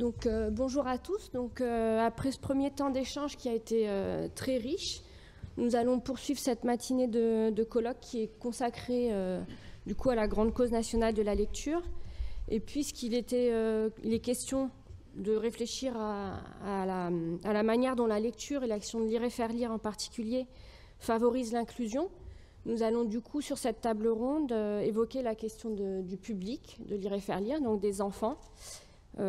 Bonjour à tous. Après ce premier temps d'échange qui a été très riche, nous allons poursuivre cette matinée de colloque qui est consacrée du coup à la grande cause nationale de la lecture. Et puisqu'il il est question de réfléchir à la manière dont la lecture et l'action de lire et faire lire en particulier favorisent l'inclusion, nous allons du coup sur cette table ronde évoquer la question du public, de lire et faire lire, donc des enfants,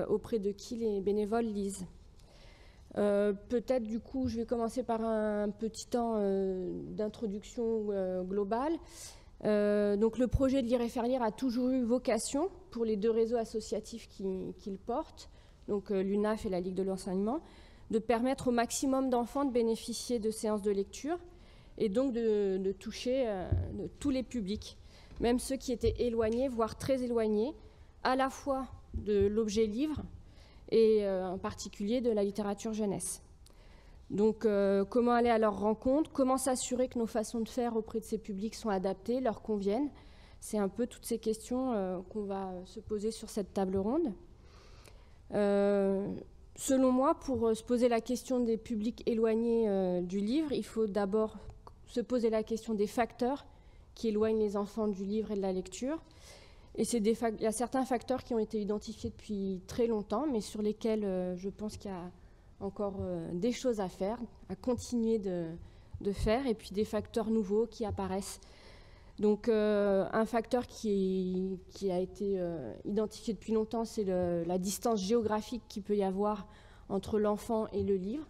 auprès de qui les bénévoles lisent. Peut-être du coup je vais commencer par un petit temps d'introduction globale. Donc le projet de lire et faire lire a toujours eu vocation, pour les deux réseaux associatifs qu'il porte, donc l'UNAF et la Ligue de l'enseignement, de permettre au maximum d'enfants de bénéficier de séances de lecture et donc de toucher de tous les publics, même ceux qui étaient éloignés, voire très éloignés, à la fois de l'objet livre et en particulier de la littérature jeunesse. Donc comment aller à leur rencontre, comment s'assurer que nos façons de faire auprès de ces publics sont adaptées, leur conviennent. C'est un peu toutes ces questions qu'on va se poser sur cette table ronde. Selon moi, pour se poser la question des publics éloignés du livre, il faut d'abord se poser la question des facteurs qui éloignent les enfants du livre et de la lecture. Et il y a certains facteurs qui ont été identifiés depuis très longtemps, mais sur lesquels je pense qu'il y a encore des choses à faire, à continuer de faire, et puis des facteurs nouveaux qui apparaissent. Donc un facteur qui a été identifié depuis longtemps, c'est la distance géographique qu'il peut y avoir entre l'enfant et le livre,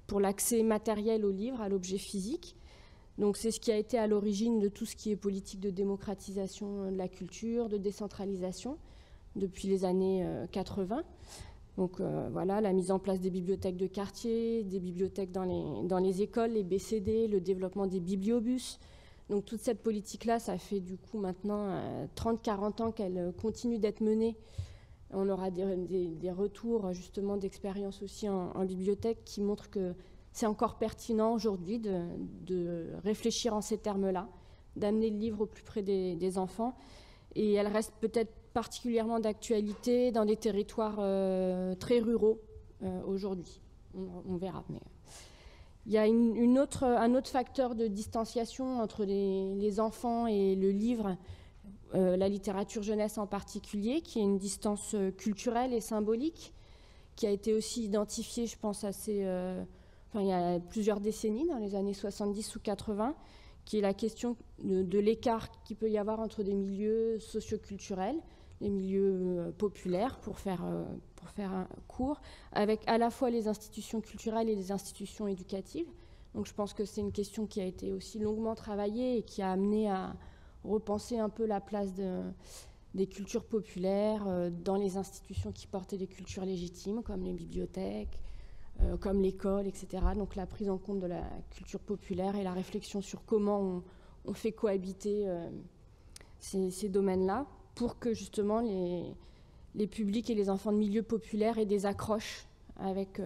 pour l'accès matériel au livre, à l'objet physique. Donc c'est ce qui a été à l'origine de tout ce qui est politique de démocratisation de la culture, de décentralisation, depuis les années 80. Donc voilà, la mise en place des bibliothèques de quartier, des bibliothèques dans les écoles, les BCD, le développement des bibliobus. Donc toute cette politique-là, ça fait du coup maintenant 30-40 ans qu'elle continue d'être menée. On aura des retours justement d'expérience aussi en bibliothèque qui montrent que c'est encore pertinent aujourd'hui de réfléchir en ces termes-là, d'amener le livre au plus près des enfants. Et elle reste peut-être particulièrement d'actualité dans des territoires très ruraux aujourd'hui. On verra. Mais il y a un autre facteur de distanciation entre les enfants et le livre, la littérature jeunesse en particulier, qui est une distance culturelle et symbolique, qui a été aussi identifiée, je pense, il y a plusieurs décennies, dans les années 70 ou 80, qui est la question de l'écart qu'il peut y avoir entre des milieux socioculturels, les milieux populaires, pour faire un court, avec à la fois les institutions culturelles et les institutions éducatives. Donc je pense que c'est une question qui a été aussi longuement travaillée et qui a amené à repenser un peu la place des cultures populaires dans les institutions qui portaient les cultures légitimes, comme les bibliothèques, comme l'école, etc. Donc la prise en compte de la culture populaire et la réflexion sur comment on fait cohabiter ces domaines-là pour que justement les publics et les enfants de milieux populaires aient des accroches avec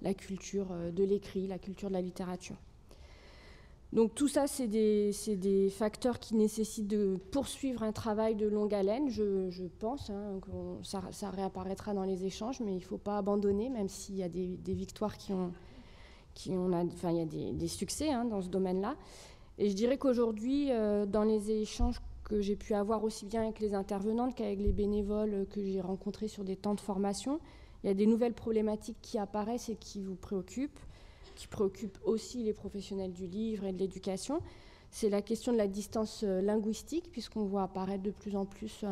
la culture de l'écrit, la culture de la littérature. Donc tout ça, c'est des facteurs qui nécessitent de poursuivre un travail de longue haleine, je pense. Ça réapparaîtra dans les échanges, mais il ne faut pas abandonner, même s'il y a des victoires il y a des succès dans ce domaine-là. Et je dirais qu'aujourd'hui, dans les échanges que j'ai pu avoir aussi bien avec les intervenantes qu'avec les bénévoles que j'ai rencontrés sur des temps de formation, il y a des nouvelles problématiques qui apparaissent et qui vous préoccupent, qui préoccupe aussi les professionnels du livre et de l'éducation. C'est la question de la distance linguistique, puisqu'on voit apparaître de plus en plus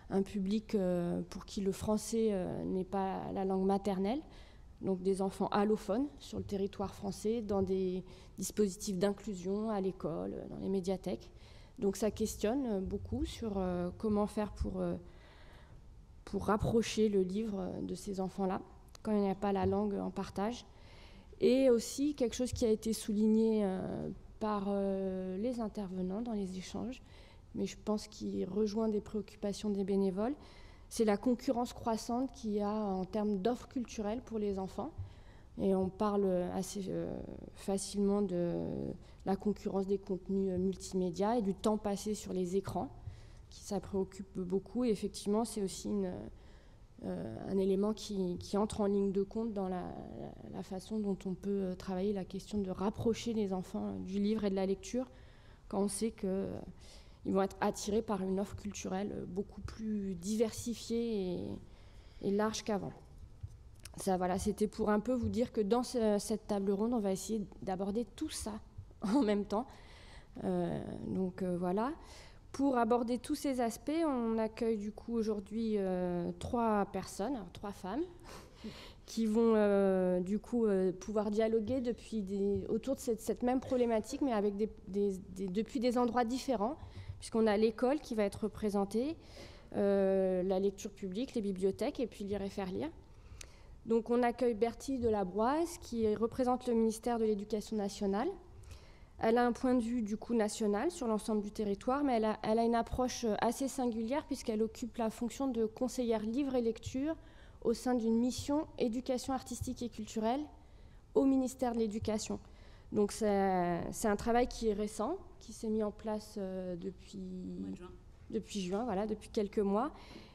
un public pour qui le français n'est pas la langue maternelle, donc des enfants allophones sur le territoire français, dans des dispositifs d'inclusion à l'école, dans les médiathèques. Donc ça questionne beaucoup sur comment faire pour rapprocher le livre de ces enfants-là, quand il n'y a pas la langue en partage. Et aussi quelque chose qui a été souligné par les intervenants dans les échanges, mais je pense qu'il rejoint des préoccupations des bénévoles, c'est la concurrence croissante qu'il y a en termes d'offres culturelles pour les enfants. Et on parle assez facilement de la concurrence des contenus multimédia et du temps passé sur les écrans, ça préoccupe beaucoup. Et effectivement, c'est aussi un élément qui entre en ligne de compte dans la façon dont on peut travailler la question de rapprocher les enfants du livre et de la lecture quand on sait qu'ils vont être attirés par une offre culturelle beaucoup plus diversifiée et large qu'avant. Ça, voilà, c'était pour un peu vous dire que dans cette table ronde, on va essayer d'aborder tout ça en même temps. Voilà. Pour aborder tous ces aspects, on accueille du coup aujourd'hui 3 personnes, 3 femmes, qui vont du coup pouvoir dialoguer autour de cette même problématique, mais avec depuis des endroits différents, puisqu'on a l'école qui va être représentée, la lecture publique, les bibliothèques, et puis lire et faire lire. Donc on accueille Bertille Delabroise, qui représente le ministère de l'Éducation nationale. Elle a un point de vue du coup national sur l'ensemble du territoire, mais elle a une approche assez singulière puisqu'elle occupe la fonction de conseillère livre et lecture au sein d'une mission éducation artistique et culturelle au ministère de l'Éducation. Donc c'est un travail qui est récent, qui s'est mis en place depuis juin, voilà, depuis quelques mois.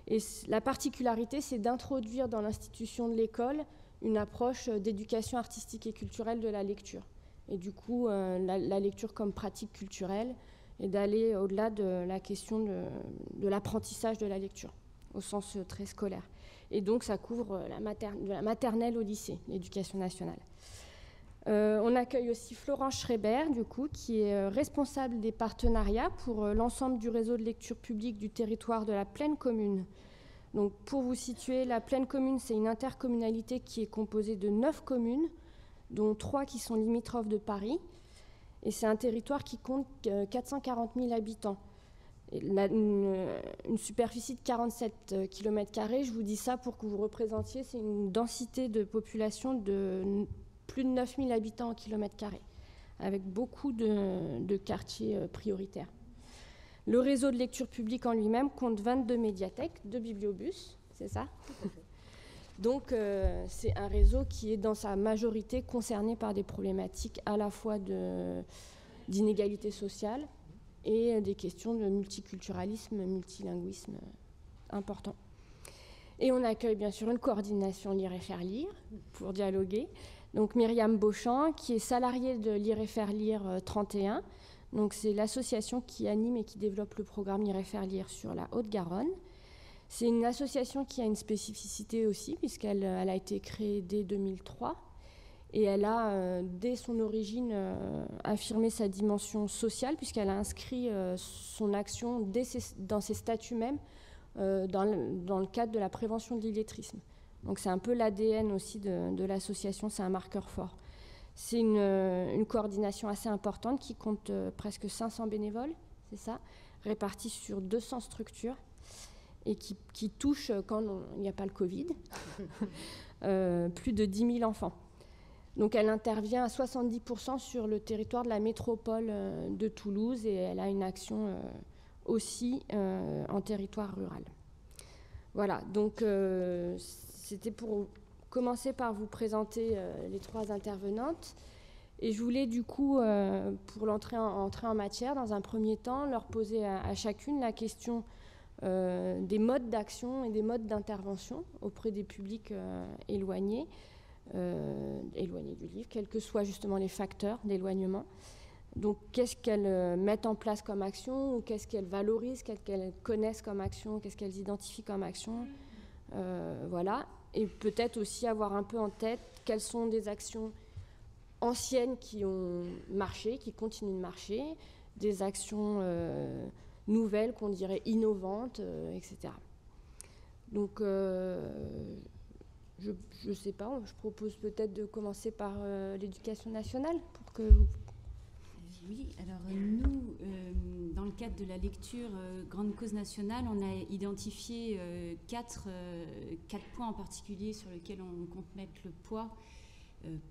Et la particularité, c'est d'introduire dans l'institution de l'école une approche d'éducation artistique et culturelle de la lecture. Et du coup, la lecture comme pratique culturelle, et d'aller au-delà de la question de l'apprentissage de la lecture, au sens très scolaire. Et donc, ça couvre de la maternelle au lycée, l'éducation nationale. On accueille aussi Florence Schreiber, du coup, qui est responsable des partenariats pour l'ensemble du réseau de lecture publique du territoire de la Plaine Commune. Donc, pour vous situer, la Plaine Commune, c'est une intercommunalité qui est composée de 9 communes, dont 3 qui sont limitrophes de Paris. Et c'est un territoire qui compte 440 000 habitants. Une superficie de 47 km², je vous dis ça pour que vous représentiez, c'est une densité de population de plus de 9 000 habitants en km², avec beaucoup de quartiers prioritaires. Le réseau de lecture publique en lui-même compte 22 médiathèques, 2 bibliobus, c'est ça ? Donc c'est un réseau qui est dans sa majorité concerné par des problématiques à la fois d'inégalité sociale et des questions de multiculturalisme, multilinguisme important. Et on accueille bien sûr une coordination Lire et Faire Lire pour dialoguer. Donc Myriam Beauchamp, qui est salariée de Lire et Faire Lire 31. Donc c'est l'association qui anime et qui développe le programme Lire et Faire Lire sur la Haute-Garonne. C'est une association qui a une spécificité aussi, puisqu'elle a été créée dès 2003. Et elle a, dès son origine, affirmé sa dimension sociale, puisqu'elle a inscrit son action dans ses statuts même, dans le cadre de la prévention de l'illettrisme. Donc c'est un peu l'ADN aussi de l'association, c'est un marqueur fort. C'est une coordination assez importante qui compte presque 500 bénévoles, c'est ça, répartis sur 200 structures et qui touche, quand il n'y a pas le Covid, plus de 10 000 enfants. Donc elle intervient à 70% sur le territoire de la métropole de Toulouse et elle a une action aussi en territoire rural. Voilà, donc c'était pour commencer par vous présenter les 3 intervenantes. Et je voulais du coup, pour entrer en matière, dans un premier temps, leur poser à chacune la question des modes d'action et des modes d'intervention auprès des publics éloignés du livre, quels que soient justement les facteurs d'éloignement. Donc qu'est-ce qu'elles mettent en place comme action, ou qu'est-ce qu'elles valorisent, qu'est-ce qu'elles connaissent comme action, qu'est-ce qu'elles identifient comme action, voilà. Et peut-être aussi avoir un peu en tête quelles sont des actions anciennes qui ont marché, qui continuent de marcher, des actions nouvelles qu'on dirait innovantes, etc. Donc, je ne sais pas, je propose peut-être de commencer par l'éducation nationale pour que vous... Oui, alors nous, dans le cadre de la lecture Grande Cause nationale, on a identifié 4 points en particulier sur lesquels on compte mettre le poids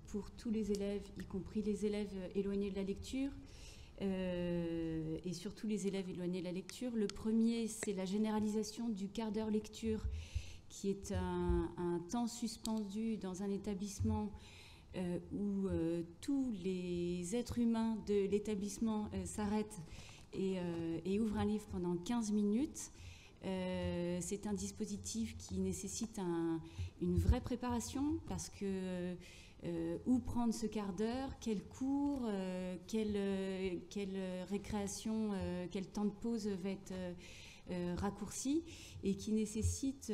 pour tous les élèves, y compris les élèves éloignés de la lecture, et surtout les élèves éloignés de la lecture. Le premier, c'est la généralisation du quart d'heure lecture, qui est un temps suspendu dans un établissement où tous les êtres humains de l'établissement s'arrêtent et ouvrent un livre pendant 15 minutes. C'est un dispositif qui nécessite une vraie préparation parce que où prendre ce quart d'heure, quel cours, quelle récréation, quel temps de pause va être raccourci et qui nécessite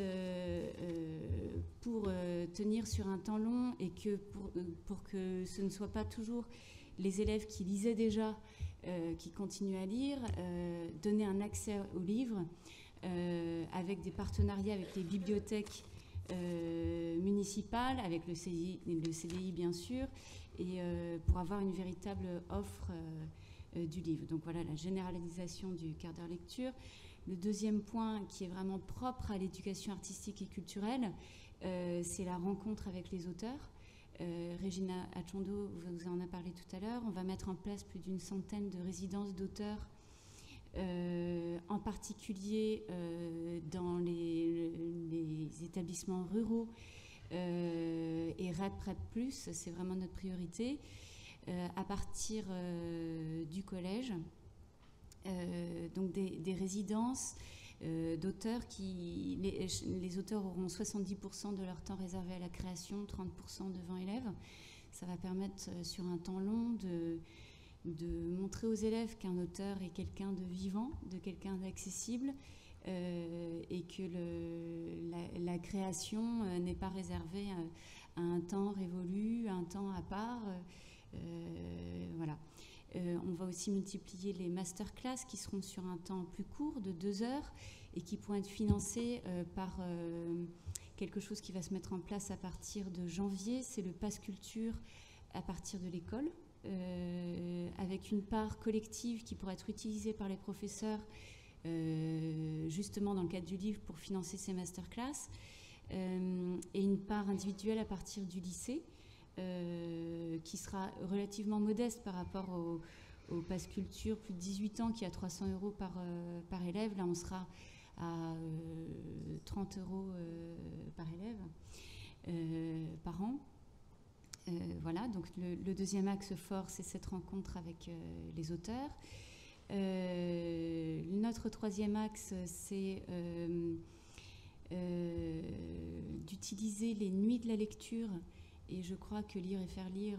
pour tenir sur un temps long et que pour que ce ne soit pas toujours les élèves qui lisaient déjà qui continuent à lire, donner un accès aux livres avec des partenariats avec les bibliothèques municipales, avec le CDI bien sûr, et pour avoir une véritable offre du livre. Donc voilà, la généralisation du quart d'heure lecture. Le deuxième point qui est vraiment propre à l'éducation artistique et culturelle, c'est la rencontre avec les auteurs. Regina Achondo vous en a parlé tout à l'heure. On va mettre en place plus d'une centaine de résidences d'auteurs, en particulier dans les établissements ruraux et REP plus, c'est vraiment notre priorité, à partir du collège. Donc des résidences d'auteurs les auteurs auront 70% de leur temps réservé à la création, 30% devant élèves. Ça va permettre sur un temps long de montrer aux élèves qu'un auteur est quelqu'un de vivant, de quelqu'un d'accessible et que la création n'est pas réservée à un temps révolu, à un temps à part. Voilà. On va aussi multiplier les masterclass qui seront sur un temps plus court de 2 heures et qui pourront être financés par quelque chose qui va se mettre en place à partir de janvier. C'est le Pass Culture à partir de l'école, avec une part collective qui pourra être utilisée par les professeurs justement dans le cadre du livre pour financer ces masterclass, et une part individuelle à partir du lycée. Qui sera relativement modeste par rapport au Pass Culture, plus de 18 ans, qui a 300 € par élève. Là, on sera à 30 € par élève par an. Voilà, donc le deuxième axe fort, c'est cette rencontre avec les auteurs. Notre troisième axe, c'est d'utiliser les nuits de la lecture. Et je crois que Lire et faire lire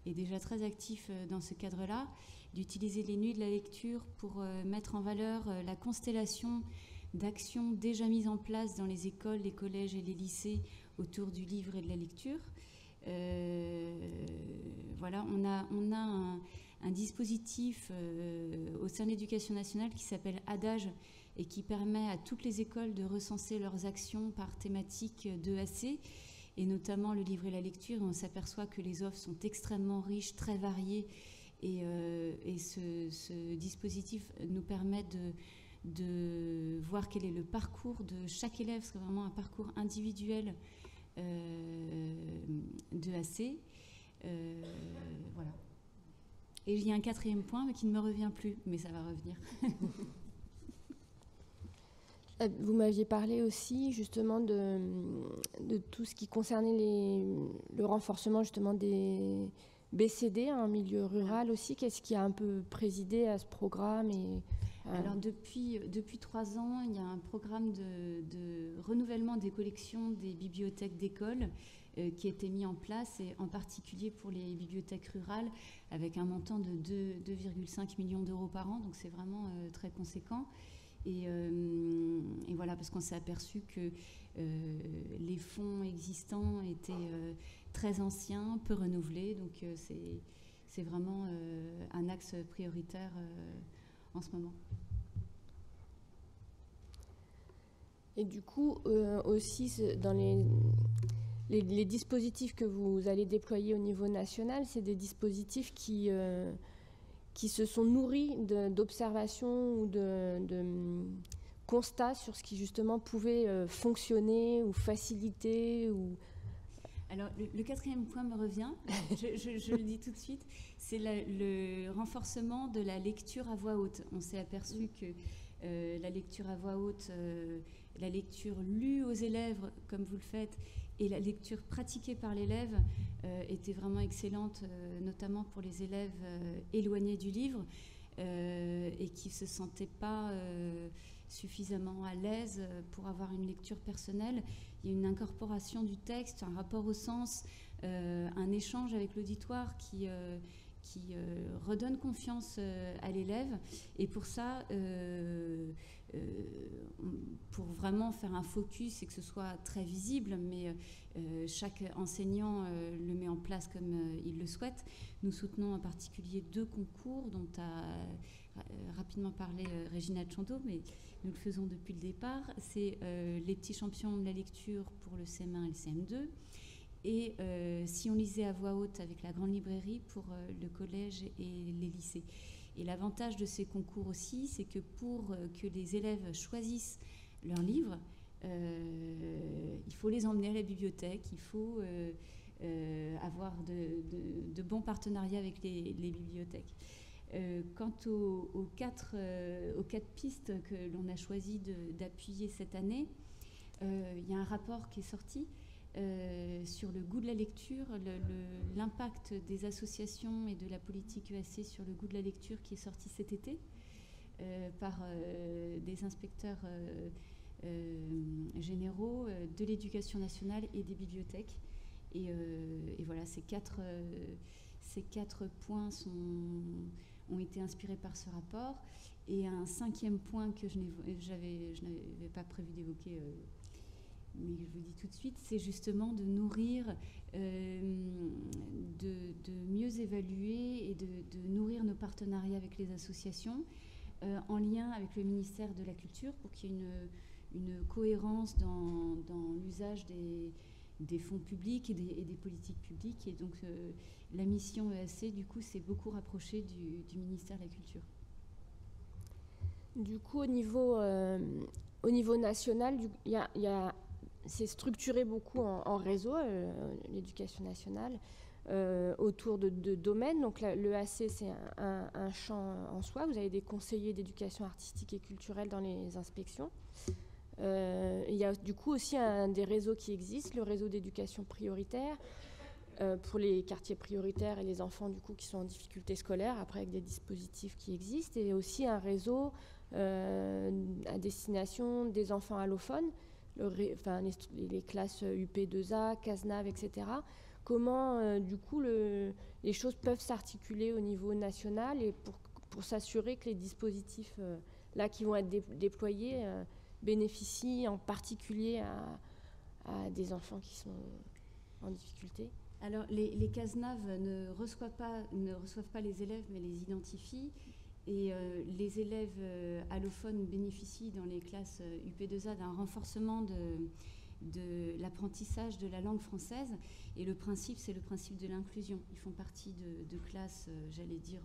est déjà très actif dans ce cadre-là, d'utiliser les nuits de la lecture pour mettre en valeur la constellation d'actions déjà mises en place dans les écoles, les collèges et les lycées autour du livre et de la lecture. Voilà, on a un dispositif au sein de l'Éducation nationale qui s'appelle Adage et qui permet à toutes les écoles de recenser leurs actions par thématique d'EAC, et notamment le livre et la lecture. On s'aperçoit que les offres sont extrêmement riches, très variées, et ce dispositif nous permet de voir quel est le parcours de chaque élève. C'est vraiment un parcours individuel d'EAC. Voilà. Et il y a un quatrième point mais qui ne me revient plus, mais ça va revenir. Vous m'aviez parlé aussi justement de tout ce qui concernait le renforcement justement des BCD en milieu rural aussi. Qu'est-ce qui a un peu présidé à ce programme Alors depuis 3 ans, il y a un programme de renouvellement des collections des bibliothèques d'école qui a été mis en place, et en particulier pour les bibliothèques rurales, avec un montant de 2,5 millions d'euros par an. Donc c'est vraiment très conséquent. Et voilà, parce qu'on s'est aperçu que les fonds existants étaient très anciens, peu renouvelés. Donc c'est vraiment un axe prioritaire en ce moment. Et du coup, aussi, dans les dispositifs que vous allez déployer au niveau national, c'est des dispositifs qui se sont nourris d'observations ou de constats sur ce qui justement pouvait fonctionner ou faciliter ou... Alors, le quatrième point me revient, je le dis tout de suite, c'est le renforcement de la lecture à voix haute. On s'est aperçu que la lecture à voix haute, la lecture lue aux élèves, comme vous le faites, et la lecture pratiquée par l'élève était vraiment excellente, notamment pour les élèves éloignés du livre et qui ne se sentaient pas suffisamment à l'aise pour avoir une lecture personnelle. Il y a une incorporation du texte, un rapport au sens, un échange avec l'auditoire qui redonne confiance à l'élève. Et pour ça, pour vraiment faire un focus et que ce soit très visible, mais chaque enseignant le met en place comme il le souhaite. Nous soutenons en particulier 2 concours dont a rapidement parlé Régina Tchondo, mais nous le faisons depuis le départ. C'est les petits champions de la lecture pour le CM1 et le CM2. Et si on lisait à voix haute avec la grande librairie pour le collège et les lycées. Et l'avantage de ces concours aussi, c'est que pour que les élèves choisissent leurs livres, il faut les emmener à la bibliothèque, il faut avoir de bons partenariats avec les bibliothèques. Quant aux 4 pistes que l'on a choisi d'appuyer cette année, il y a un rapport qui est sorti sur le goût de la lecture, l'impact des associations et de la politique EAC sur le goût de la lecture qui est sorti cet été par des inspecteurs généraux de l'éducation nationale et des bibliothèques. Et voilà, ces quatre points ont été inspirés par ce rapport. Et un 5e point que je n'avais pas prévu d'évoquer, mais je vous dis tout de suite, c'est justement de nourrir, de mieux évaluer et de nourrir nos partenariats avec les associations en lien avec le ministère de la Culture pour qu'il y ait une cohérence dans l'usage des fonds publics et des politiques publiques. Et donc la mission EAC, du coup, s'est beaucoup rapprochée du ministère de la Culture. Du coup, au niveau national, c'est structuré beaucoup en réseau, l'éducation nationale, autour de domaines. Donc l'EAC, c'est un champ en soi. Vous avez des conseillers d'éducation artistique et culturelle dans les inspections. Il y a du coup aussi des réseaux qui existent, le réseau d'éducation prioritaire, pour les quartiers prioritaires et les enfants du coup qui sont en difficulté scolaire, après avec des dispositifs qui existent, et aussi un réseau à destination des enfants allophones, les classes UP2A, CASNAV, etc. Comment du coup les choses peuvent s'articuler au niveau national et pour s'assurer que les dispositifs là qui vont être déployés bénéficient en particulier à des enfants qui sont en difficulté. Alors, les CASNAV ne reçoivent pas les élèves, mais les identifient. Et les élèves allophones bénéficient dans les classes UP2A d'un renforcement de l'apprentissage de la langue française. Et le principe, c'est le principe de l'inclusion. Ils font partie de classes, j'allais dire,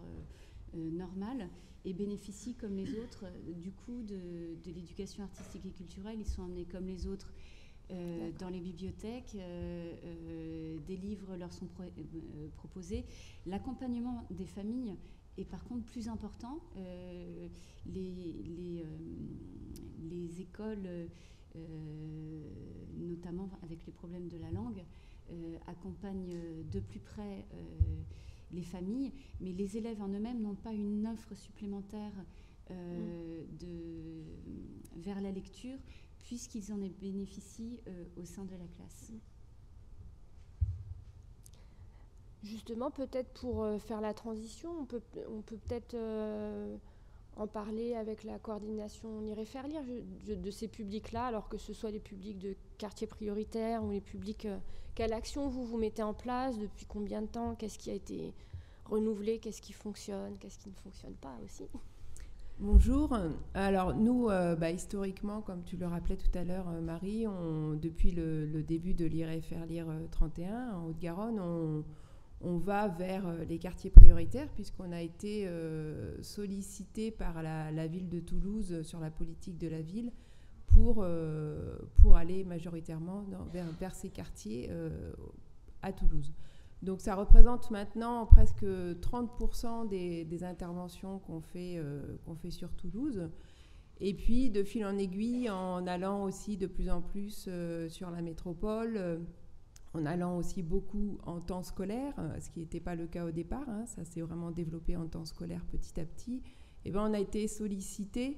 normales et bénéficient comme les autres du coup de l'éducation artistique et culturelle. Ils sont emmenés comme les autres dans les bibliothèques, des livres leur sont proposés. L'accompagnement des familles est par contre plus important. Les écoles, notamment avec les problèmes de la langue, accompagnent de plus près les familles, mais les élèves en eux-mêmes n'ont pas une offre supplémentaire vers la lecture, puisqu'ils en bénéficient au sein de la classe. Justement, peut-être pour faire la transition, on peut peut-être en parler avec la coordination Lire et Faire Lire de ces publics-là, alors que ce soit les publics de quartiers prioritaires ou les publics... quelle action vous mettez en place, depuis combien de temps, qu'est-ce qui a été renouvelé, qu'est-ce qui fonctionne, qu'est-ce qui ne fonctionne pas aussi? Bonjour. Alors nous, historiquement, comme tu le rappelais tout à l'heure, Marie, depuis le début de Lire et Faire Lire 31 en Haute-Garonne, on va vers les quartiers prioritaires puisqu'on a été sollicité par la ville de Toulouse sur la politique de la ville pour aller majoritairement vers ces quartiers à Toulouse. Donc ça représente maintenant presque 30% des interventions qu'on fait sur Toulouse. Et puis de fil en aiguille, en allant aussi de plus en plus sur la métropole, en allant aussi beaucoup en temps scolaire, ce qui n'était pas le cas au départ, ça s'est vraiment développé en temps scolaire petit à petit, et on a été sollicité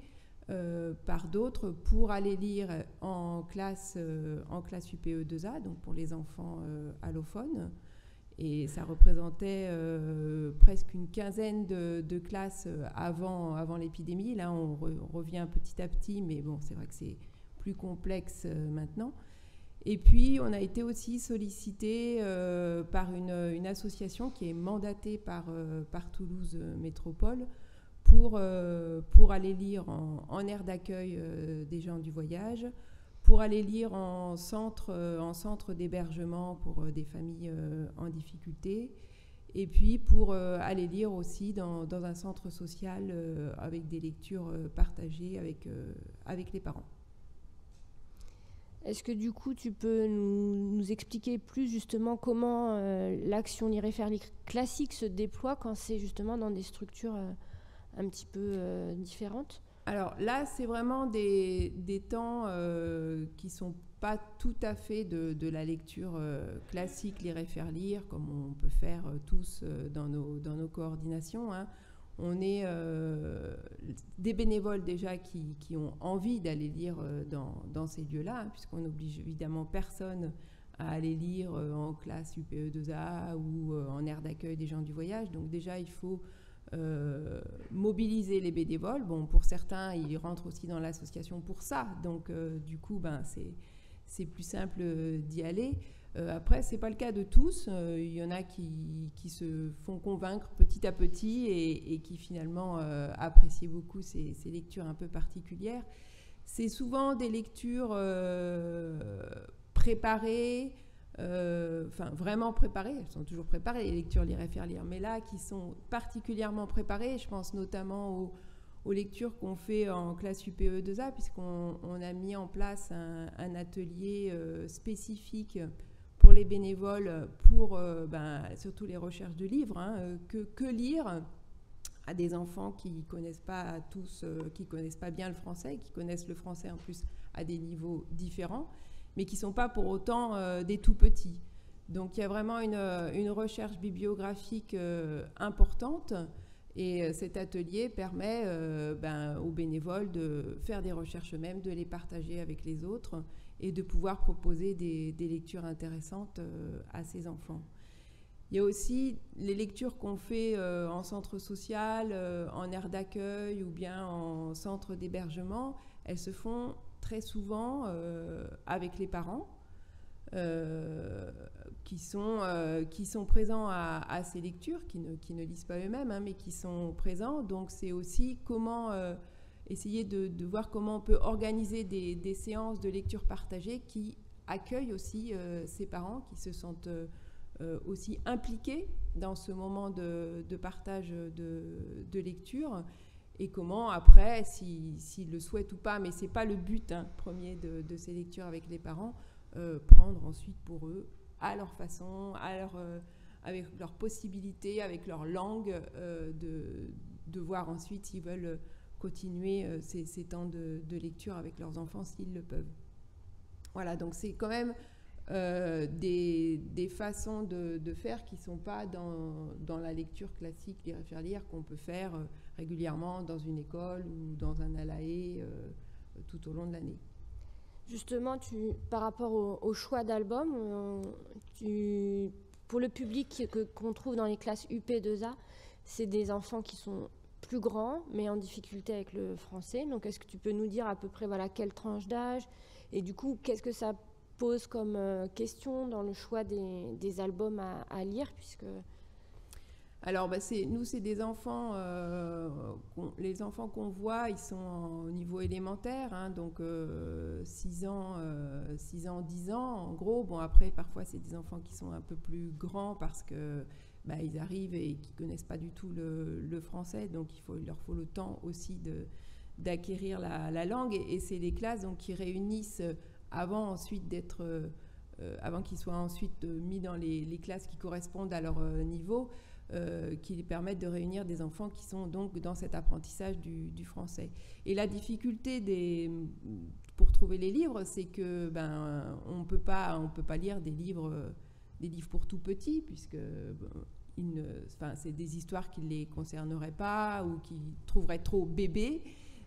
par d'autres pour aller lire en classe UPE2A, donc pour les enfants allophones. Et ça représentait presque une quinzaine de classes avant l'épidémie. Là, on revient petit à petit, mais bon, c'est vrai que c'est plus complexe maintenant. Et puis, on a été aussi sollicité par une association qui est mandatée par Toulouse Métropole pour aller lire en aire d'accueil des gens du voyage, pour aller lire en centre d'hébergement pour des familles en difficulté, et puis pour aller lire aussi dans un centre social avec des lectures partagées avec les parents. Est-ce que du coup, tu peux nous expliquer plus justement comment l'action Lire et faire lire classique se déploie quand c'est justement dans des structures un petit peu différentes? Alors là, c'est vraiment des temps qui ne sont pas tout à fait de la lecture classique Lire et faire lire, comme on peut faire tous dans nos coordinations, hein. On est des bénévoles déjà qui ont envie d'aller lire dans ces lieux-là, hein, puisqu'on n'oblige évidemment personne à aller lire en classe UPE2A ou en aire d'accueil des gens du voyage. Donc déjà, il faut mobiliser les bénévoles. Bon, pour certains, ils rentrent aussi dans l'association pour ça. Donc du coup, c'est plus simple d'y aller. Après, ce n'est pas le cas de tous. Il y en a qui se font convaincre petit à petit et qui finalement apprécient beaucoup ces lectures un peu particulières. C'est souvent des lectures préparées, vraiment préparées. Elles sont toujours préparées, les lectures Lire et faire lire, mais là, qui sont particulièrement préparées. Je pense notamment aux lectures qu'on fait en classe UPE2A, puisqu'on a mis en place un atelier spécifique pour les bénévoles, pour surtout les recherches de livres, hein, que lire à des enfants qui connaissent pas tous, qui connaissent pas bien le français, qui connaissent le français en plus à des niveaux différents, mais qui sont pas pour autant des tout petits. Donc il y a vraiment une recherche bibliographique importante, et cet atelier permet aux bénévoles de faire des recherches eux-mêmes, de les partager avec les autres et de pouvoir proposer des lectures intéressantes à ces enfants. Il y a aussi les lectures qu'on fait en centre social, en aire d'accueil ou bien en centre d'hébergement. Elles se font très souvent avec les parents qui sont présents à ces lectures, qui ne lisent pas eux-mêmes, hein, mais qui sont présents. Donc c'est aussi comment essayer de voir comment on peut organiser des séances de lecture partagée qui accueillent aussi ces parents qui se sentent aussi impliqués dans ce moment de partage de lecture, et comment après, s'ils le souhaitent ou pas, mais ce n'est pas le but premier de ces lectures avec les parents, prendre ensuite pour eux, à leur façon, avec leurs possibilités, avec leur langue, de voir ensuite s'ils veulent continuer ces temps de lecture avec leurs enfants s'ils le peuvent. Voilà, donc c'est quand même des façons de faire qui ne sont pas dans la lecture classique Lire et faire lire qu'on peut faire régulièrement dans une école ou dans un ALAE tout au long de l'année. Justement, par rapport au choix d'albums, pour le public qu'on trouve dans les classes UP2A, c'est des enfants qui sont plus grands, mais en difficulté avec le français. Donc, est-ce que tu peux nous dire à peu près quelle tranche d'âge? Et du coup, qu'est-ce que ça pose comme question dans le choix des albums à lire, puisque... Alors, nous, c'est des enfants, les enfants qu'on voit, ils sont au niveau élémentaire, hein, donc 6 ans, 10 ans, en gros. Bon, après, parfois, c'est des enfants qui sont un peu plus grands parce que ils arrivent et qui ne connaissent pas du tout le français, donc il leur faut le temps aussi d'acquérir la langue. Et c'est les classes donc, qui réunissent avant qu'ils soient ensuite mis dans les classes qui correspondent à leur niveau, qui les permettent de réunir des enfants qui sont donc dans cet apprentissage du français. Et la difficulté pour trouver les livres, c'est que on peut pas lire des livres pour tout petits, puisque c'est des histoires qui ne les concerneraient pas ou qui trouveraient trop bébés.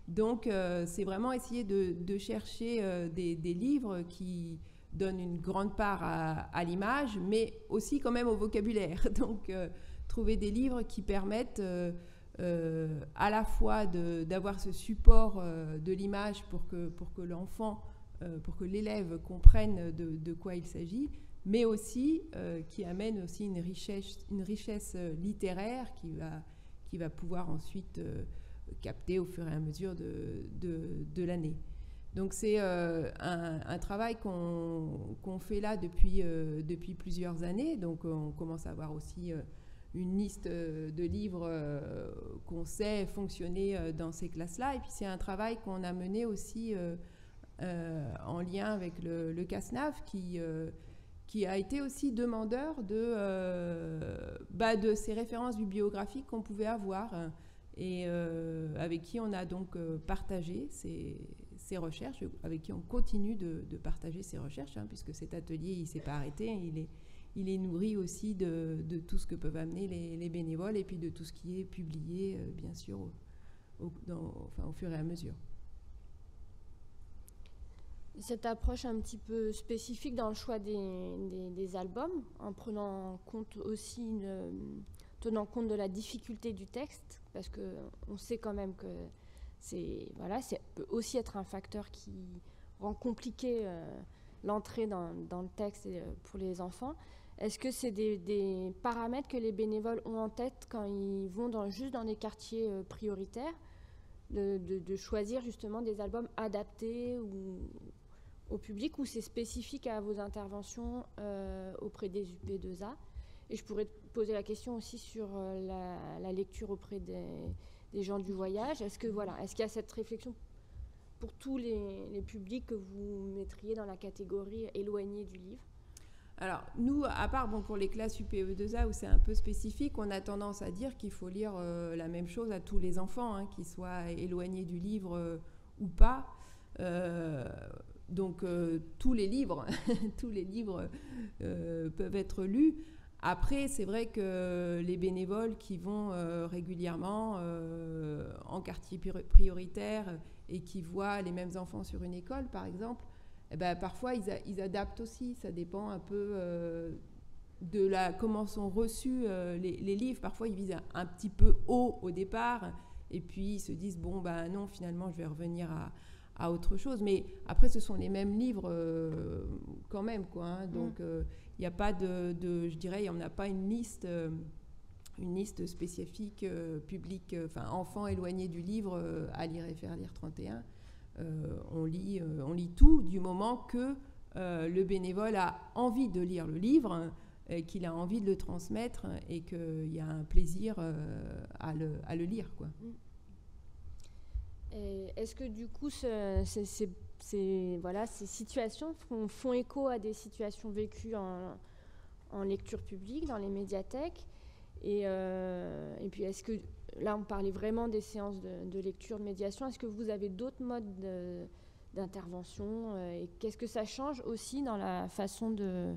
Donc, c'est vraiment essayer de chercher des livres qui donnent une grande part à l'image, mais aussi quand même au vocabulaire. Donc, trouver des livres qui permettent à la fois d'avoir ce support de l'image pour que l'enfant, pour que l'élève comprenne de quoi il s'agit, mais aussi qui amène aussi une richesse littéraire qui va pouvoir ensuite capter au fur et à mesure de l'année. Donc c'est un travail qu'on fait là depuis plusieurs années. Donc on commence à avoir aussi une liste de livres qu'on sait fonctionner dans ces classes-là. Et puis c'est un travail qu'on a mené aussi en lien avec le CASNAF qui a été aussi demandeur de ces références bibliographiques qu'on pouvait avoir et avec qui on a donc partagé ces recherches, avec qui on continue de partager ces recherches, puisque cet atelier, il ne s'est pas arrêté, il est nourri aussi de tout ce que peuvent amener les bénévoles et puis de tout ce qui est publié, bien sûr, au fur et à mesure. Cette approche un petit peu spécifique dans le choix des albums, en prenant compte aussi tenant compte de la difficulté du texte, parce qu'on sait quand même que ça peut aussi être un facteur qui rend compliqué l'entrée dans le texte pour les enfants. Est-ce que c'est des paramètres que les bénévoles ont en tête quand ils vont juste dans des quartiers prioritaires, de choisir justement des albums adaptés au public, ou c'est spécifique à vos interventions auprès des UP2A? Et je pourrais te poser la question aussi sur la lecture auprès des gens du voyage. Est-ce qu'il y a cette réflexion pour tous les publics que vous mettriez dans la catégorie éloignée du livre? Alors, nous, à part pour les classes UPE2A où c'est un peu spécifique, on a tendance à dire qu'il faut lire la même chose à tous les enfants, qu'ils soient éloignés du livre ou pas. Donc, tous les livres, peuvent être lus. Après, c'est vrai que les bénévoles qui vont régulièrement en quartier prioritaire et qui voient les mêmes enfants sur une école, par exemple, parfois ils adaptent aussi. Ça dépend un peu de comment sont reçus les livres. Parfois, ils visent un petit peu haut au départ et puis ils se disent non, finalement, je vais revenir à autre chose. Mais après, ce sont les mêmes livres quand même, quoi. Donc, il n'y a pas je dirais, on n'a pas une liste spécifique publique, enfants éloignés du livre à lire et faire lire 31. On lit tout du moment que le bénévole a envie de lire le livre, qu'il a envie de le transmettre et qu'il y a un plaisir à le lire, quoi. Et est-ce que du coup ces situations font écho à des situations vécues en lecture publique, dans les médiathèques, et puis est-ce que, là on parlait vraiment des séances de lecture, de médiation, est-ce que vous avez d'autres modes d'intervention et qu'est-ce que ça change aussi dans la façon dans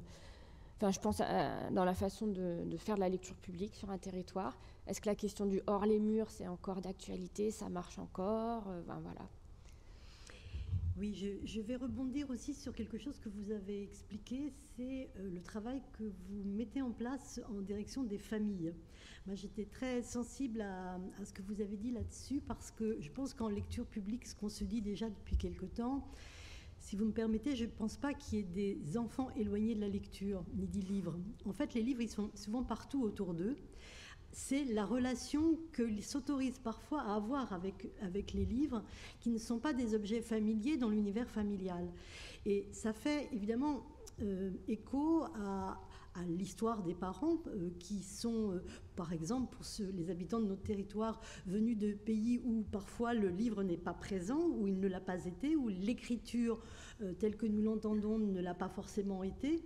la façon de faire de la lecture publique sur un territoire? Est-ce que la question du hors les murs, c'est encore d'actualité, ça marche encore? Voilà. Oui, je vais rebondir aussi sur quelque chose que vous avez expliqué, c'est le travail que vous mettez en place en direction des familles. Moi, j'étais très sensible à ce que vous avez dit là-dessus, parce que je pense qu'en lecture publique, ce qu'on se dit déjà depuis quelque temps, si vous me permettez, je ne pense pas qu'il y ait des enfants éloignés de la lecture, ni des livres. En fait, les livres, ils sont souvent partout autour d'eux. C'est la relation qu'ils s'autorisent parfois à avoir avec les livres, qui ne sont pas des objets familiers dans l'univers familial. Et ça fait évidemment écho à l'histoire des parents qui sont, par exemple, pour les habitants de notre territoire venus de pays où parfois le livre n'est pas présent, où il ne l'a pas été, où l'écriture telle que nous l'entendons ne l'a pas forcément été,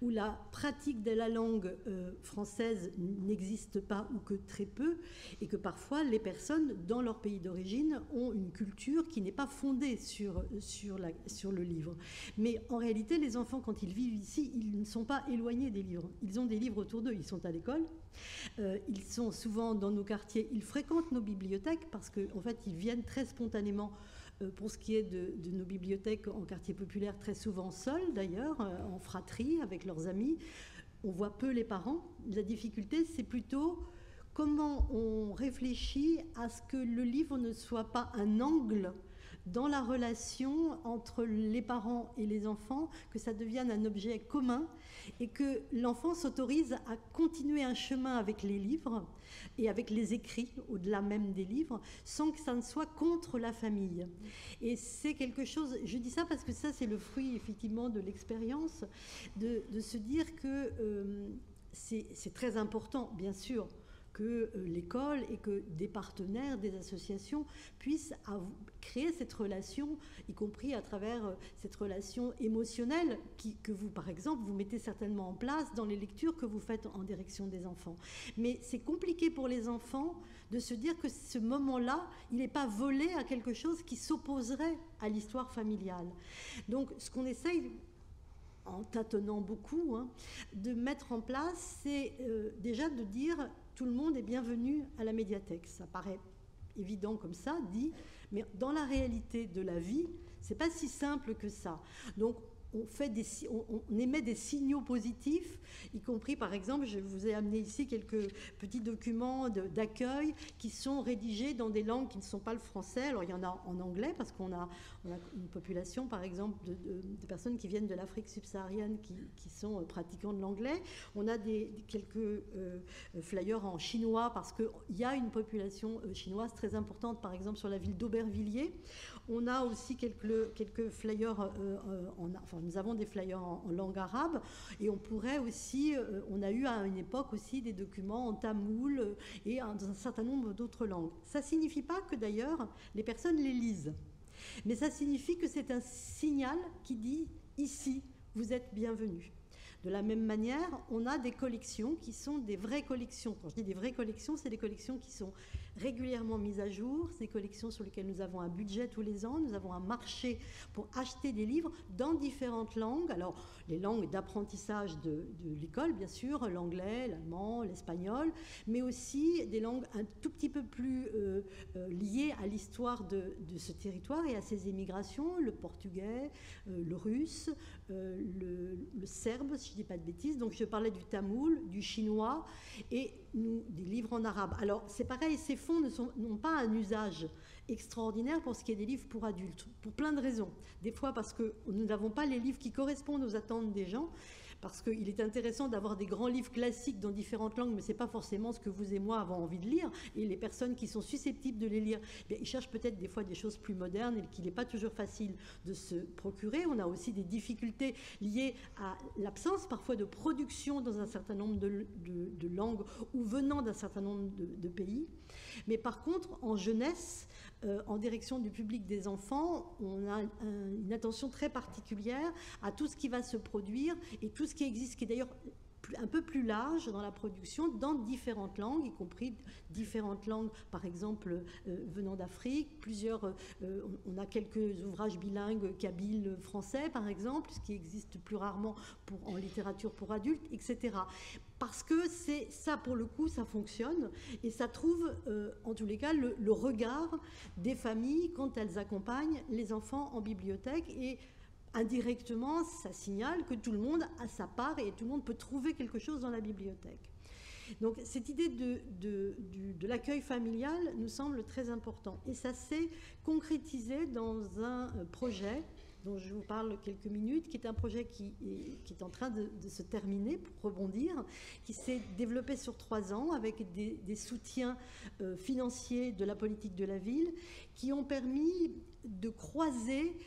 où la pratique de la langue française n'existe pas ou que très peu, et que parfois les personnes dans leur pays d'origine ont une culture qui n'est pas fondée sur le livre. Mais en réalité, les enfants, quand ils vivent ici, ils ne sont pas éloignés des des livres. Ils ont des livres autour d'eux, ils sont à l'école, ils sont souvent dans nos quartiers, ils fréquentent nos bibliothèques parce qu'en fait, ils viennent très spontanément pour ce qui est de nos bibliothèques en quartier populaire, très souvent seuls d'ailleurs, en fratrie avec leurs amis. On voit peu les parents. La difficulté, c'est plutôt comment on réfléchit à ce que le livre ne soit pas un angle dans la relation entre les parents et les enfants, que ça devienne un objet commun et que l'enfant s'autorise à continuer un chemin avec les livres et avec les écrits, au-delà même des livres, sans que ça ne soit contre la famille. Et c'est quelque chose, je dis ça parce que ça c'est le fruit effectivement de l'expérience, de se dire que c'est très important, bien sûr, que l'école et que des partenaires, des associations puissent créer cette relation, y compris à travers cette relation émotionnelle que vous, par exemple, vous mettez certainement en place dans les lectures que vous faites en direction des enfants. Mais c'est compliqué pour les enfants de se dire que ce moment-là, il n'est pas volé à quelque chose qui s'opposerait à l'histoire familiale. Donc, ce qu'on essaye, en tâtonnant beaucoup, de mettre en place, c'est déjà de dire tout le monde est bienvenu à la médiathèque. Ça paraît évident comme ça, dit, mais dans la réalité de la vie, c'est pas si simple que ça. Donc, on émet des signaux positifs, y compris, par exemple, je vous ai amené ici quelques petits documents d'accueil qui sont rédigés dans des langues qui ne sont pas le français. Alors, il y en a en anglais, parce qu'on a une population, par exemple, de personnes qui viennent de l'Afrique subsaharienne qui sont pratiquants de l'anglais. On a quelques flyers en chinois, parce qu'il y a une population chinoise très importante, par exemple, sur la ville d'Aubervilliers. On a aussi quelques flyers, nous avons des flyers en langue arabe, et on pourrait aussi, on a eu à une époque aussi des documents en tamoul et dans un certain nombre d'autres langues. Ça ne signifie pas que d'ailleurs les personnes les lisent, mais ça signifie que c'est un signal qui dit ici, vous êtes bienvenus. De la même manière, on a des collections qui sont des vraies collections. Quand je dis des vraies collections, c'est des collections qui sont régulièrement mises à jour. C'est des collections sur lesquelles nous avons un budget tous les ans. Nous avons un marché pour acheter des livres dans différentes langues. Alors, les langues d'apprentissage de l'école, bien sûr, l'anglais, l'allemand, l'espagnol, mais aussi des langues un tout petit peu plus liées à l'histoire de ce territoire et à ses émigrations, le portugais, le russe, le serbe, si je ne dis pas de bêtises. Donc je parlais du tamoul, du chinois et des livres en arabe. Alors c'est pareil, ces fonds n'ont pas un usage extraordinaire pour ce qui est des livres pour adultes, pour plein de raisons. Des fois parce que nous n'avons pas les livres qui correspondent aux attentes des gens, parce qu'il est intéressant d'avoir des grands livres classiques dans différentes langues, mais ce n'est pas forcément ce que vous et moi avons envie de lire. Et les personnes qui sont susceptibles de les lire, ils cherchent peut-être des fois des choses plus modernes et qu'il n'est pas toujours facile de se procurer. On a aussi des difficultés liées à l'absence parfois de production dans un certain nombre de langues ou venant d'un certain nombre de pays. Mais par contre, en jeunesse, en direction du public des enfants, on a une attention très particulière à tout ce qui va se produire et tout ce qui existe, qui est d'ailleurs un peu plus large dans la production, dans différentes langues, y compris différentes langues, par exemple, venant d'Afrique. On a quelques ouvrages bilingues kabyle-français, par exemple, ce qui existe plus rarement en littérature pour adultes, etc. Parce que ça, pour le coup, ça fonctionne et ça trouve, en tous les cas, le regard des familles quand elles accompagnent les enfants en bibliothèque et indirectement, ça signale que tout le monde a sa part et tout le monde peut trouver quelque chose dans la bibliothèque. Donc cette idée de l'accueil familial nous semble très important. Et ça s'est concrétisé dans un projet dont je vous parle quelques minutes, qui est un projet qui est en train de se terminer, pour rebondir, qui s'est développé sur 3 ans avec des soutiens financiers de la politique de la ville, qui ont permis de croiser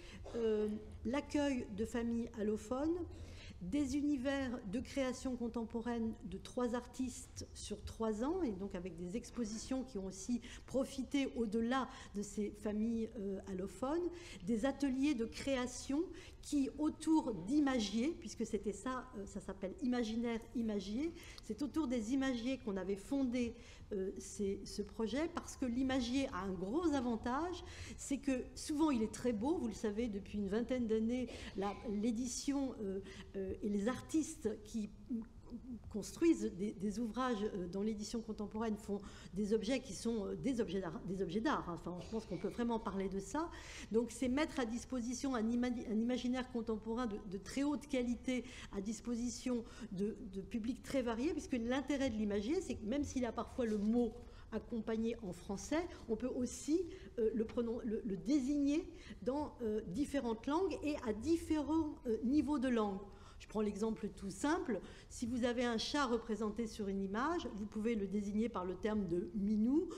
l'accueil de familles allophones, des univers de création contemporaine de 3 artistes sur 3 ans, et donc avec des expositions qui ont aussi profité au-delà de ces familles allophones, des ateliers de création qui, autour d'imagiers, puisque c'était ça, ça s'appelle Imaginaire Imagier, c'est autour des imagiers qu'on avait fondé ce projet, parce que l'imagier a un gros avantage, c'est que souvent il est très beau, vous le savez, depuis une vingtaine d'années, l'édition et les artistes qui construisent des ouvrages dans l'édition contemporaine, font des objets qui sont des objets d'art. Enfin, je pense qu'on peut vraiment parler de ça. Donc, c'est mettre à disposition un imaginaire contemporain de très haute qualité, à disposition de publics très variés, puisque l'intérêt de l'imagier, c'est que même s'il a parfois le mot accompagné en français, on peut aussi le désigner dans différentes langues et à différents niveaux de langue. Je prends l'exemple tout simple. Si vous avez un chat représenté sur une image, vous pouvez le désigner par le terme de minou,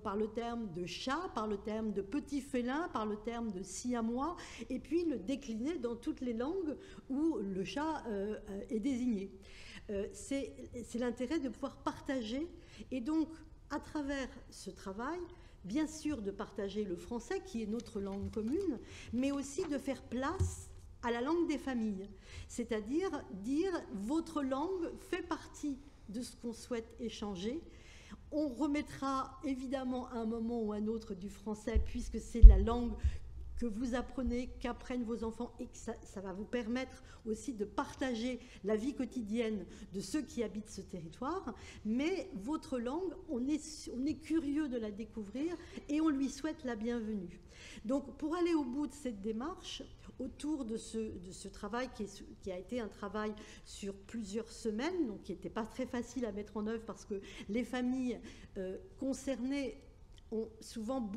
par le terme de chat, par le terme de petit félin, par le terme de siamois, et puis le décliner dans toutes les langues où le chat est désigné. C'est l'intérêt de pouvoir partager, et donc à travers ce travail, bien sûr de partager le français qui est notre langue commune, mais aussi de faire place à la langue des familles, c'est-à-dire dire votre langue fait partie de ce qu'on souhaite échanger. On remettra évidemment à un moment ou à un autre du français, puisque c'est la langue que vous apprenez, qu'apprennent vos enfants, et que ça va vous permettre aussi de partager la vie quotidienne de ceux qui habitent ce territoire. Mais votre langue, on est curieux de la découvrir et on lui souhaite la bienvenue. Donc pour aller au bout de cette démarche, autour de ce travail qui a été un travail sur plusieurs semaines, donc qui n'était pas très facile à mettre en œuvre parce que les familles concernées ont souvent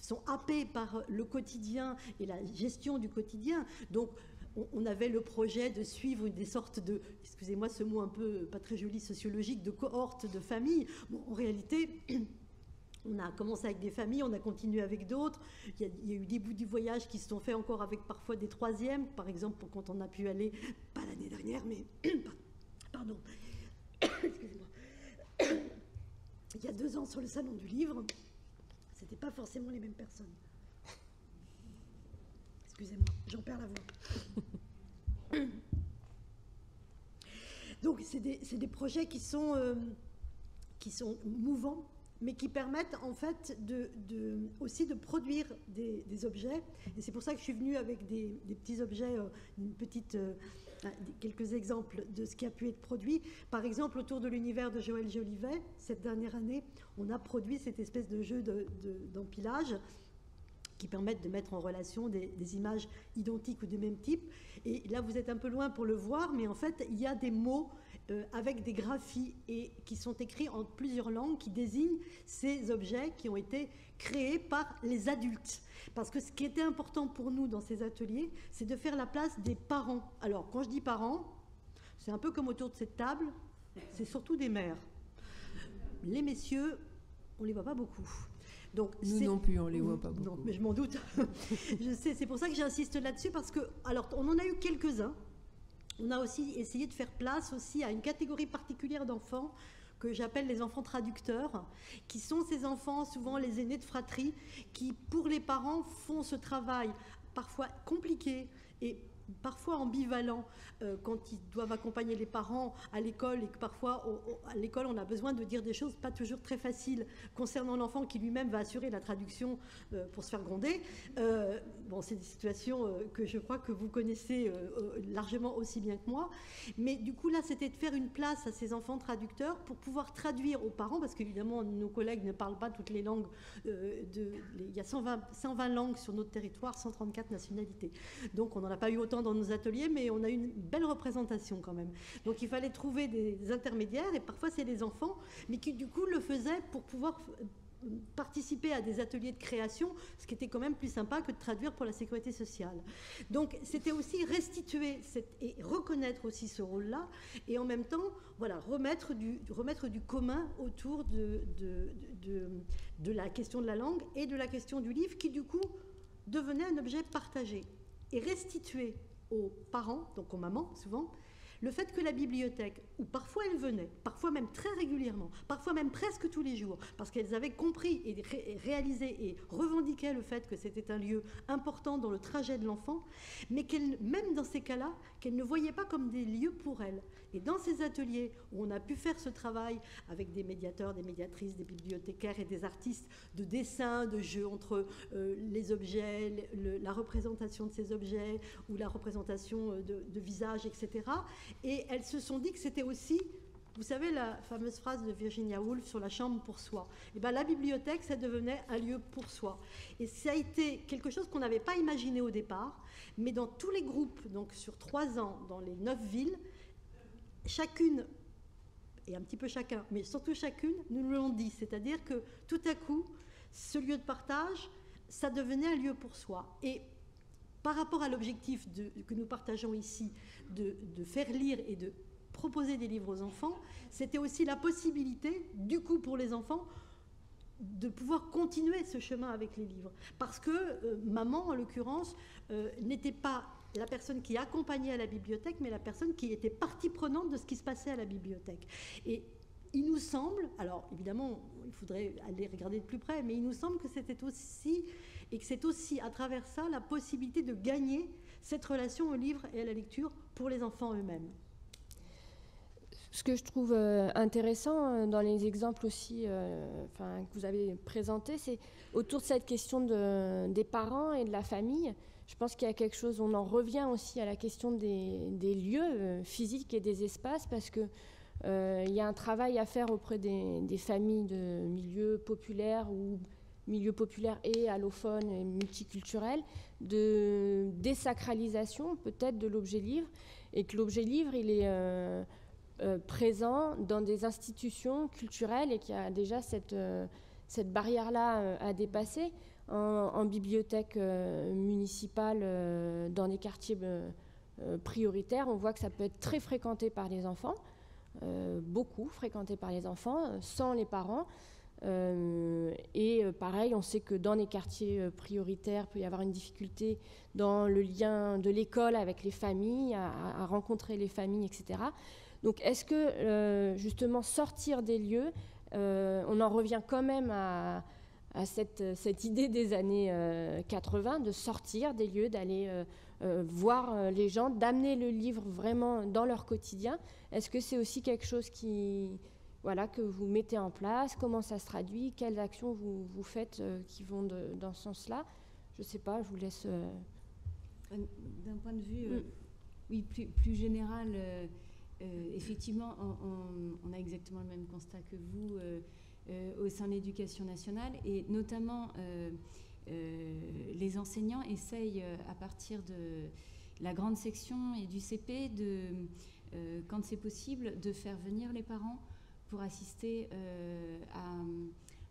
sont happées par le quotidien et la gestion du quotidien. Donc, on avait le projet de suivre des sortes de, excusez-moi ce mot un peu pas très joli, sociologique, de cohortes de familles. Bon, en réalité, on a commencé avec des familles, on a continué avec d'autres. Il y a eu des bouts du voyage qui se sont faits encore avec parfois des troisièmes, par exemple, quand on a pu aller, pas l'année dernière, mais, pardon, excusez-moi, il y a 2 ans sur le Salon du Livre. C'était pas forcément les mêmes personnes. Excusez-moi, j'en perds la voix. Donc, c'est des projets qui sont mouvants, mais qui permettent en fait aussi de produire des objets. Et c'est pour ça que je suis venue avec des petits objets, quelques exemples de ce qui a pu être produit. Par exemple, autour de l'univers de Joël Jolivet, cette dernière année, on a produit cette espèce de jeu d'empilage qui permettent de mettre en relation des images identiques ou du même type. Et là, vous êtes un peu loin pour le voir, mais en fait, il y a des mots avec des graphies et qui sont écrits en plusieurs langues qui désignent ces objets qui ont été créés par les adultes. Parce que ce qui était important pour nous dans ces ateliers, c'est de faire la place des parents. Alors, quand je dis parents, c'est un peu comme autour de cette table, c'est surtout des mères. Les messieurs, on ne les voit pas beaucoup. Donc, nous non plus, on ne les voit pas beaucoup. Non, mais je m'en doute. Je sais, c'est pour ça que j'insiste là-dessus, parce que, alors, on en a eu quelques-uns. On a aussi essayé de faire place aussi à une catégorie particulière d'enfants que j'appelle les enfants traducteurs, qui sont ces enfants, souvent les aînés de fratrie, qui, pour les parents, font ce travail parfois compliqué et parfois ambivalent quand ils doivent accompagner les parents à l'école et que parfois à l'école on a besoin de dire des choses pas toujours très faciles concernant l'enfant qui lui-même va assurer la traduction pour se faire gronder. Bon, c'est des situations que je crois que vous connaissez largement aussi bien que moi, mais du coup là c'était de faire une place à ces enfants traducteurs pour pouvoir traduire aux parents, parce qu'évidemment nos collègues ne parlent pas toutes les langues, il y a 120 langues sur notre territoire, 134 nationalités, donc on n'en a pas eu autant dans nos ateliers, mais on a eu une belle représentation quand même. Donc il fallait trouver des intermédiaires, et parfois c'est les enfants, mais qui du coup le faisaient pour pouvoir participer à des ateliers de création, ce qui était quand même plus sympa que de traduire pour la sécurité sociale. Donc c'était aussi restituer et reconnaître aussi ce rôle-là, et en même temps, voilà, remettre du commun autour de la question de la langue et de la question du livre, qui du coup devenait un objet partagé, et restituer aux parents, donc aux mamans souvent, le fait que la bibliothèque, où parfois elles venaient, parfois même très régulièrement, parfois même presque tous les jours, parce qu'elles avaient compris et réalisé et revendiquaient le fait que c'était un lieu important dans le trajet de l'enfant, mais même dans ces cas-là, qu'elles ne voyaient pas comme des lieux pour elles. Et dans ces ateliers où on a pu faire ce travail avec des médiateurs, des médiatrices, des bibliothécaires et des artistes de dessin, de jeu entre les objets, la représentation de ces objets ou la représentation de visages, etc., Et elles se sont dit que c'était aussi, vous savez la fameuse phrase de Virginia Woolf sur la chambre pour soi. Et bien la bibliothèque, ça devenait un lieu pour soi. Et ça a été quelque chose qu'on n'avait pas imaginé au départ, mais dans tous les groupes, donc sur 3 ans, dans les 9 villes, chacune, et un petit peu chacun, mais surtout chacune, nous l'ont dit. C'est-à-dire que tout à coup, ce lieu de partage, ça devenait un lieu pour soi. Et par rapport à l'objectif que nous partageons ici, de faire lire et de proposer des livres aux enfants, c'était aussi la possibilité, du coup pour les enfants, de pouvoir continuer ce chemin avec les livres. Parce que maman, en l'occurrence, n'était pas la personne qui accompagnait à la bibliothèque, mais la personne qui était partie prenante de ce qui se passait à la bibliothèque. Et il nous semble, alors évidemment, il faudrait aller regarder de plus près, mais il nous semble que c'était aussi, et que c'est aussi à travers ça, la possibilité de gagner cette relation au livre et à la lecture pour les enfants eux-mêmes. Ce que je trouve intéressant dans les exemples aussi que vous avez présentés, c'est autour de cette question des parents et de la famille. Je pense qu'il y a quelque chose, on en revient aussi à la question des lieux physiques et des espaces, parce que il y a un travail à faire auprès des familles de milieux populaires ou milieux populaires et allophones et multiculturels, de désacralisation peut-être de l'objet livre, et que l'objet livre, il est présent dans des institutions culturelles et qu'il y a déjà cette barrière-là à dépasser. En bibliothèque municipale, dans des quartiers prioritaires, on voit que ça peut être très fréquenté par les enfants, beaucoup fréquenté par les enfants, sans les parents. Et pareil, on sait que dans les quartiers prioritaires, il peut y avoir une difficulté dans le lien de l'école avec les familles, à rencontrer les familles, etc. Donc est-ce que justement sortir des lieux, on en revient quand même à cette idée des années 80, de sortir des lieux, d'aller voir les gens, d'amener le livre vraiment dans leur quotidien. Est-ce que c'est aussi quelque chose que vous mettez en place? Comment ça se traduit? Quelles actions vous faites qui vont dans ce sens-là? Je ne sais pas, je vous laisse... D'un point de vue oui, plus général, effectivement, on a exactement le même constat que vous au sein de l'Éducation nationale, et notamment les enseignants essayent à partir de la grande section et du CP, quand c'est possible, de faire venir les parents pour assister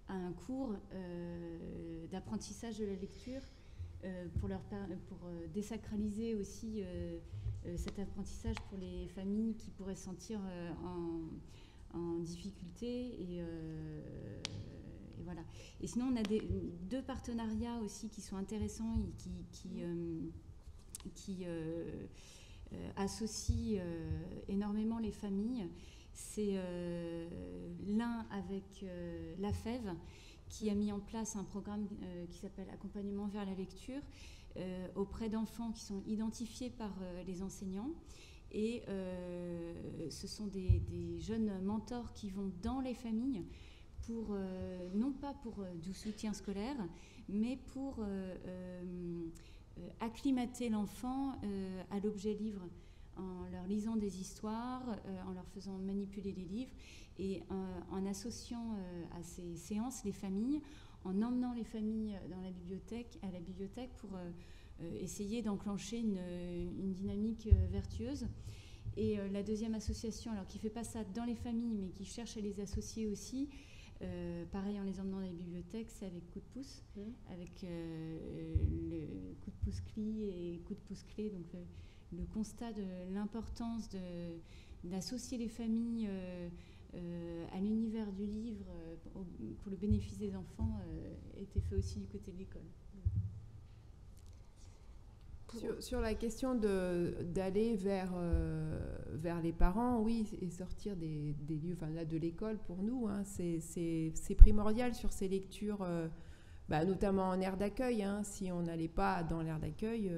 à un cours d'apprentissage de la lecture, pour désacraliser aussi cet apprentissage pour les familles qui pourraient se sentir en difficulté. Et voilà. Et sinon, on a deux partenariats aussi qui sont intéressants et qui associent énormément les familles. C'est l'un avec la FEV, qui a mis en place un programme qui s'appelle Accompagnement vers la lecture auprès d'enfants qui sont identifiés par les enseignants. Et ce sont des jeunes mentors qui vont dans les familles pour, non pas pour du soutien scolaire, mais pour acclimater l'enfant à l'objet livre, en leur lisant des histoires, en leur faisant manipuler les livres, et en associant à ces séances les familles, en emmenant les familles à la bibliothèque pour essayer d'enclencher une dynamique vertueuse. Et la deuxième association, alors qui ne fait pas ça dans les familles, mais qui cherche à les associer aussi, pareil en les emmenant dans les bibliothèques, c'est avec Coup de pouce, avec le Coup de pouce CLI et Coup de pouce clé, donc le constat de l'importance d'associer les familles à l'univers du livre pour le bénéfice des enfants était fait aussi du côté de l'école. Sur la question d'aller vers les parents, oui, et sortir des lieux, enfin là de l'école pour nous, hein, c'est primordial sur ces lectures, notamment en aire d'accueil. Hein, si on n'allait pas dans l'aire d'accueil,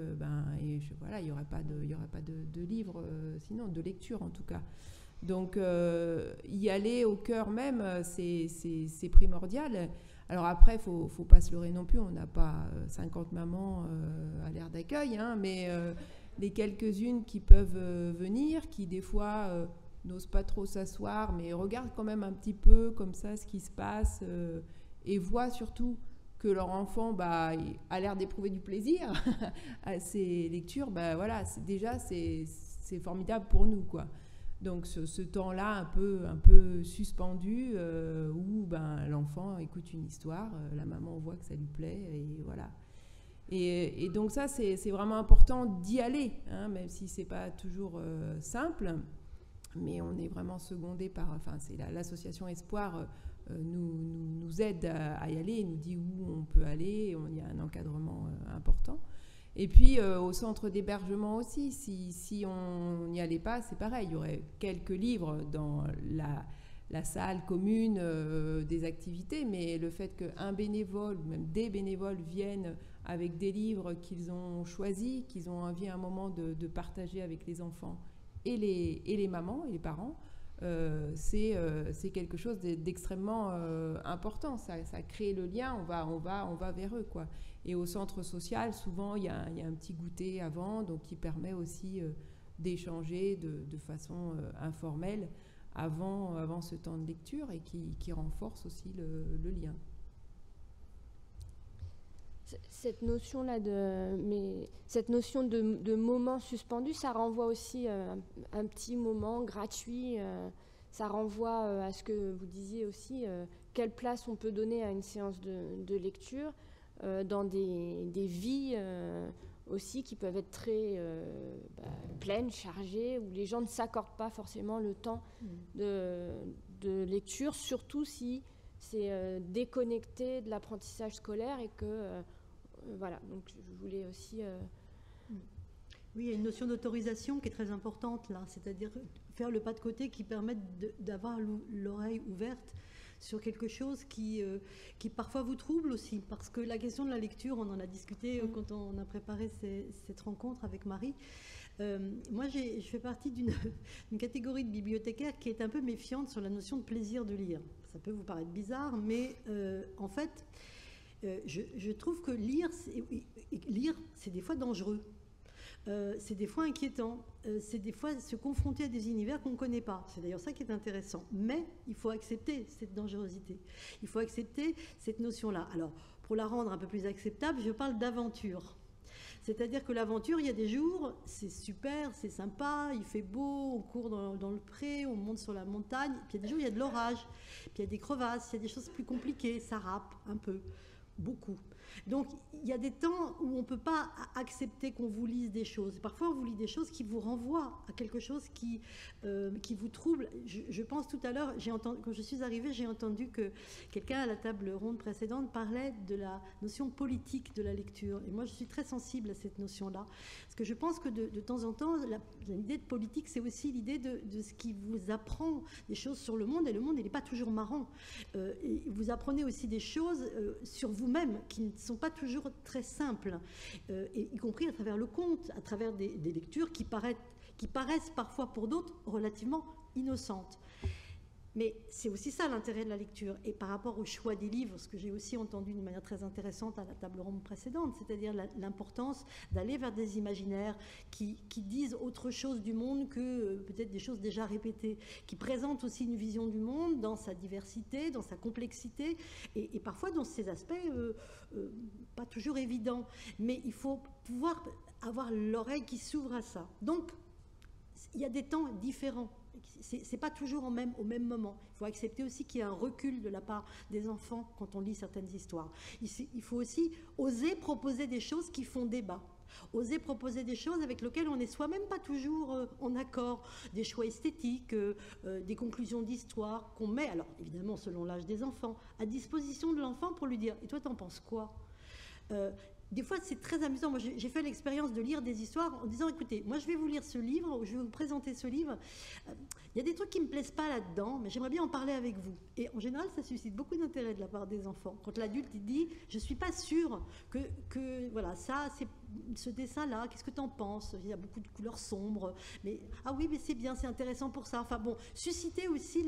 il n'y aurait pas de livres, sinon de lecture en tout cas. Donc y aller au cœur même, c'est primordial. Alors après, il ne faut pas se leurrer non plus, on n'a pas 50 mamans à l'aire d'accueil, hein, mais les quelques-unes qui peuvent venir, qui des fois n'osent pas trop s'asseoir, mais regardent quand même un petit peu comme ça ce qui se passe et voient surtout que leur enfant a l'air d'éprouver du plaisir à ces lectures, voilà, c'est formidable pour nous, quoi. Donc ce temps-là un peu suspendu où l'enfant écoute une histoire, la maman voit que ça lui plaît et voilà. Et donc ça c'est vraiment important d'y aller, hein, même si c'est pas toujours simple, mais on est vraiment secondé par, c'est l'association Espoir nous aide à y aller, nous dit où on peut aller, il y a un encadrement important. Et puis au centre d'hébergement aussi, si on n'y allait pas, c'est pareil, il y aurait quelques livres dans la salle commune des activités, mais le fait qu'un bénévole, même des bénévoles viennent avec des livres qu'ils ont choisis, qu'ils ont envie à un moment de partager avec les enfants et les mamans et les parents, c'est quelque chose d'extrêmement important. Ça crée le lien, on va vers eux, quoi. Et au centre social, souvent, il y a un petit goûter avant, donc qui permet aussi d'échanger de façon informelle avant ce temps de lecture et qui renforce aussi le lien. Cette notion-là cette notion de moment suspendu, ça renvoie aussi un petit moment gratuit. Ça renvoie à ce que vous disiez aussi, quelle place on peut donner à une séance de lecture dans des vies aussi qui peuvent être très pleines, chargées, où les gens ne s'accordent pas forcément le temps de lecture, surtout si c'est déconnecté de l'apprentissage scolaire et que voilà, donc je voulais aussi Oui, il y a une notion d'autorisation qui est très importante là, c'est-à-dire faire le pas de côté qui permet d'avoir l'oreille ouverte sur quelque chose qui parfois vous trouble aussi, parce que la question de la lecture, on en a discuté quand on a préparé cette rencontre avec Marie. Moi, je fais partie d'une catégorie de bibliothécaires qui est un peu méfiante sur la notion de plaisir de lire. Ça peut vous paraître bizarre, mais en fait, je trouve que lire, c'est des fois dangereux. C'est des fois inquiétant, c'est des fois se confronter à des univers qu'on ne connaît pas. C'est d'ailleurs ça qui est intéressant. Mais il faut accepter cette dangerosité. Il faut accepter cette notion-là. Alors, pour la rendre un peu plus acceptable, je parle d'aventure. C'est-à-dire que l'aventure, il y a des jours, c'est super, c'est sympa, il fait beau, on court dans le pré, on monte sur la montagne. Puis il y a des jours, il y a de l'orage, puis il y a des crevasses, il y a des choses plus compliquées, ça râpe un peu, beaucoup. Donc, il y a des temps où on ne peut pas accepter qu'on vous lise des choses. Parfois, on vous lit des choses qui vous renvoient à quelque chose qui vous trouble. Je pense tout à l'heure, quand je suis arrivée, j'ai entendu que quelqu'un à la table ronde précédente parlait de la notion politique de la lecture. Et moi, je suis très sensible à cette notion-là. Parce que je pense que de temps en temps, l'idée de politique, c'est aussi l'idée de ce qui vous apprend des choses sur le monde. Et le monde, il n'est pas toujours marrant. Et vous apprenez aussi des choses sur vous-même qui ne sont pas toujours très simples, et y compris à travers le conte, à travers des lectures qui paraissent parfois pour d'autres relativement innocentes. Mais c'est aussi ça l'intérêt de la lecture. Et par rapport au choix des livres, ce que j'ai aussi entendu d'une manière très intéressante à la table ronde précédente, c'est-à-dire l'importance d'aller vers des imaginaires qui disent autre chose du monde que peut-être des choses déjà répétées, qui présentent aussi une vision du monde dans sa diversité, dans sa complexité, et parfois dans ses aspects pas toujours évidents. Mais il faut pouvoir avoir l'oreille qui s'ouvre à ça. Donc, il y a des temps différents. C'est pas toujours au même moment. Il faut accepter aussi qu'il y a un recul de la part des enfants quand on lit certaines histoires. Il faut aussi oser proposer des choses qui font débat. Oser proposer des choses avec lesquelles on n'est soi-même pas toujours en accord. Des choix esthétiques, des conclusions d'histoire qu'on met, alors évidemment selon l'âge des enfants, à disposition de l'enfant pour lui dire « Et toi, t'en penses quoi ?» Des fois, c'est très amusant. Moi, j'ai fait l'expérience de lire des histoires en disant, écoutez, moi, je vais vous lire ce livre, je vais vous présenter ce livre. Il y a des trucs qui ne me plaisent pas là-dedans, mais j'aimerais bien en parler avec vous. Et en général, ça suscite beaucoup d'intérêt de la part des enfants. Quand l'adulte dit, je ne suis pas sûre que voilà, ça, ce dessin-là, qu'est-ce que tu en penses? Il y a beaucoup de couleurs sombres, mais ah oui, mais c'est bien, c'est intéressant pour ça. Enfin bon, susciter aussi